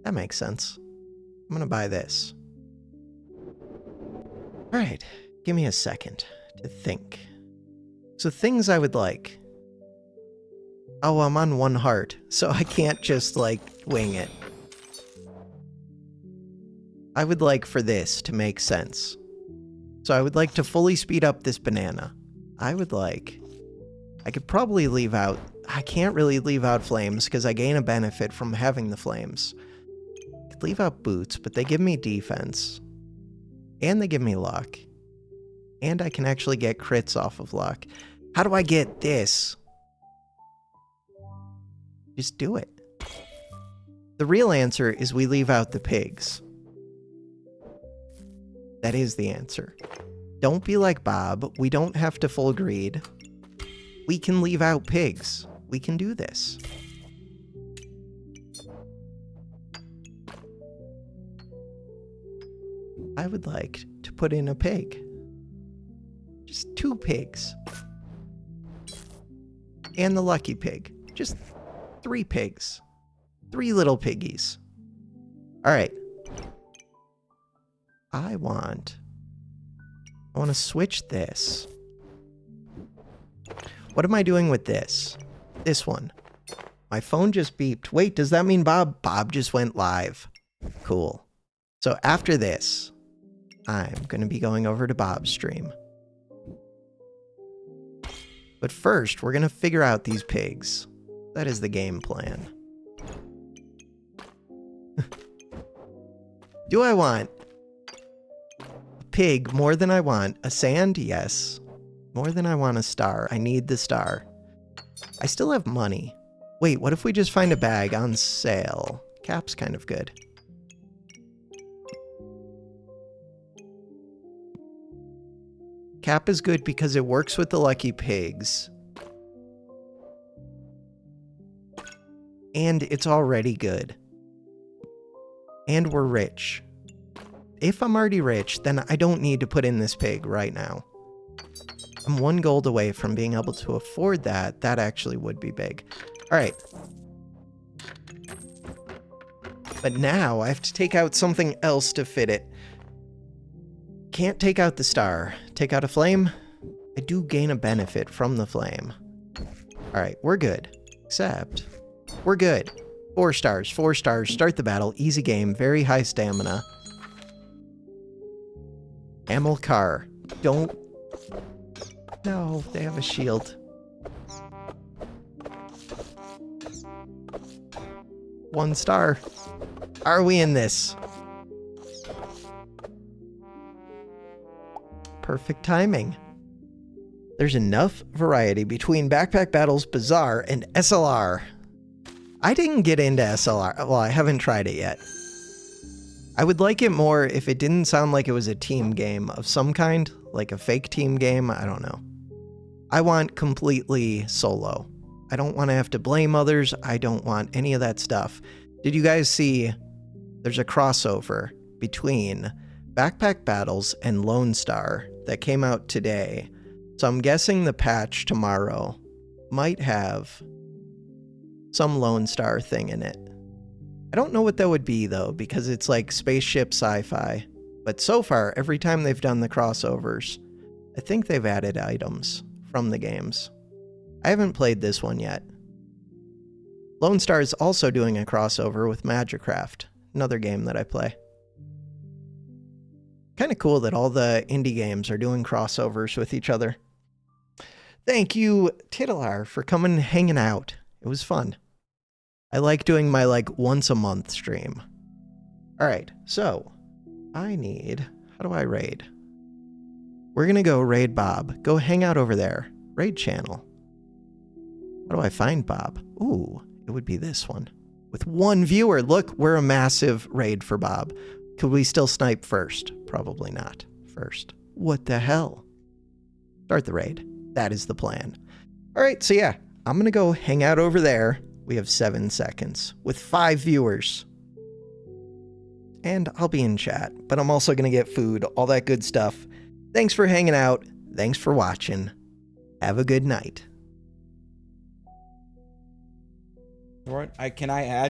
That makes sense. I'm gonna buy this. Alright, give me a second to think. So things I would like. Oh, I'm on 1 heart, so I can't just, like, wing it. I would like for this to make sense. So I would like to fully speed up this banana. I could probably leave out... I can't really leave out flames because I gain a benefit from having the flames. I could leave out boots, but they give me defense. And they give me luck. And I can actually get crits off of luck. How do I get this? Just do it. The real answer is we leave out the pigs. That is the answer. Don't be like Bob. We don't have to full greed. We can leave out pigs. We can do this. I would like to put in a pig. Just 2 pigs. And the lucky pig. Just 3 pigs. 3 little piggies. Alright. I want to switch this. What am I doing with this? This one. My phone just beeped. Wait, does that mean Bob? Bob just went live. Cool. So after this, I'm going to be going over to Bob's stream. But first, we're going to figure out these pigs. That is the game plan. Do I want a pig more than I want a sand? Yes. More than I want a star. I need the star. I still have money. Wait, what if we just find a bag on sale? Cap's kind of good. Cap is good because it works with the lucky pigs. And it's already good. And we're rich. If I'm already rich, then I don't need to put in this pig right now. I'm 1 gold away from being able to afford that. That actually would be big. Alright. But now I have to take out something else to fit it. Can't take out the star. Take out a flame? I do gain a benefit from the flame. Alright, we're good. Except, we're good. 4 stars, 4 stars. Start the battle. Easy game. Very high stamina. Amilcar. Don't... No, they have a shield. 1 star. Are we in this? Perfect timing. There's enough variety between Backpack Battles, Bazaar, and SLR. I didn't get into SLR. Well, I haven't tried it yet. I would like it more if it didn't sound like it was a team game of some kind, like a fake team game. I don't know. I want completely solo. I don't want to have to blame others. I don't want any of that stuff. Did you guys see there's a crossover between Backpack Battles and Lone Star that came out today? So I'm guessing the patch tomorrow might have some Lone Star thing in it. I don't know what that would be, though, because it's like spaceship sci-fi. But so far, every time they've done the crossovers, I think they've added items from the games. I haven't played this one yet. Lone Star is also doing a crossover with Magicraft, another game that I play. Kind of cool that all the indie games are doing crossovers with each other. Thank you, Titilar, for coming and hanging out. It was fun. I like doing my, once a month stream. Alright, so, I need... How do I raid? We're going to go raid Bob. Go hang out over there. Raid channel. How do I find Bob? Ooh, it would be this one. With 1 viewer. Look, we're a massive raid for Bob. Could we still snipe first? Probably not first. What the hell? Start the raid. That is the plan. All right, so yeah, I'm going to go hang out over there. We have 7 seconds with 5 viewers. And I'll be in chat, but I'm also going to get food, all that good stuff. Thanks for hanging out. Thanks for watching. Have a good night. Can I add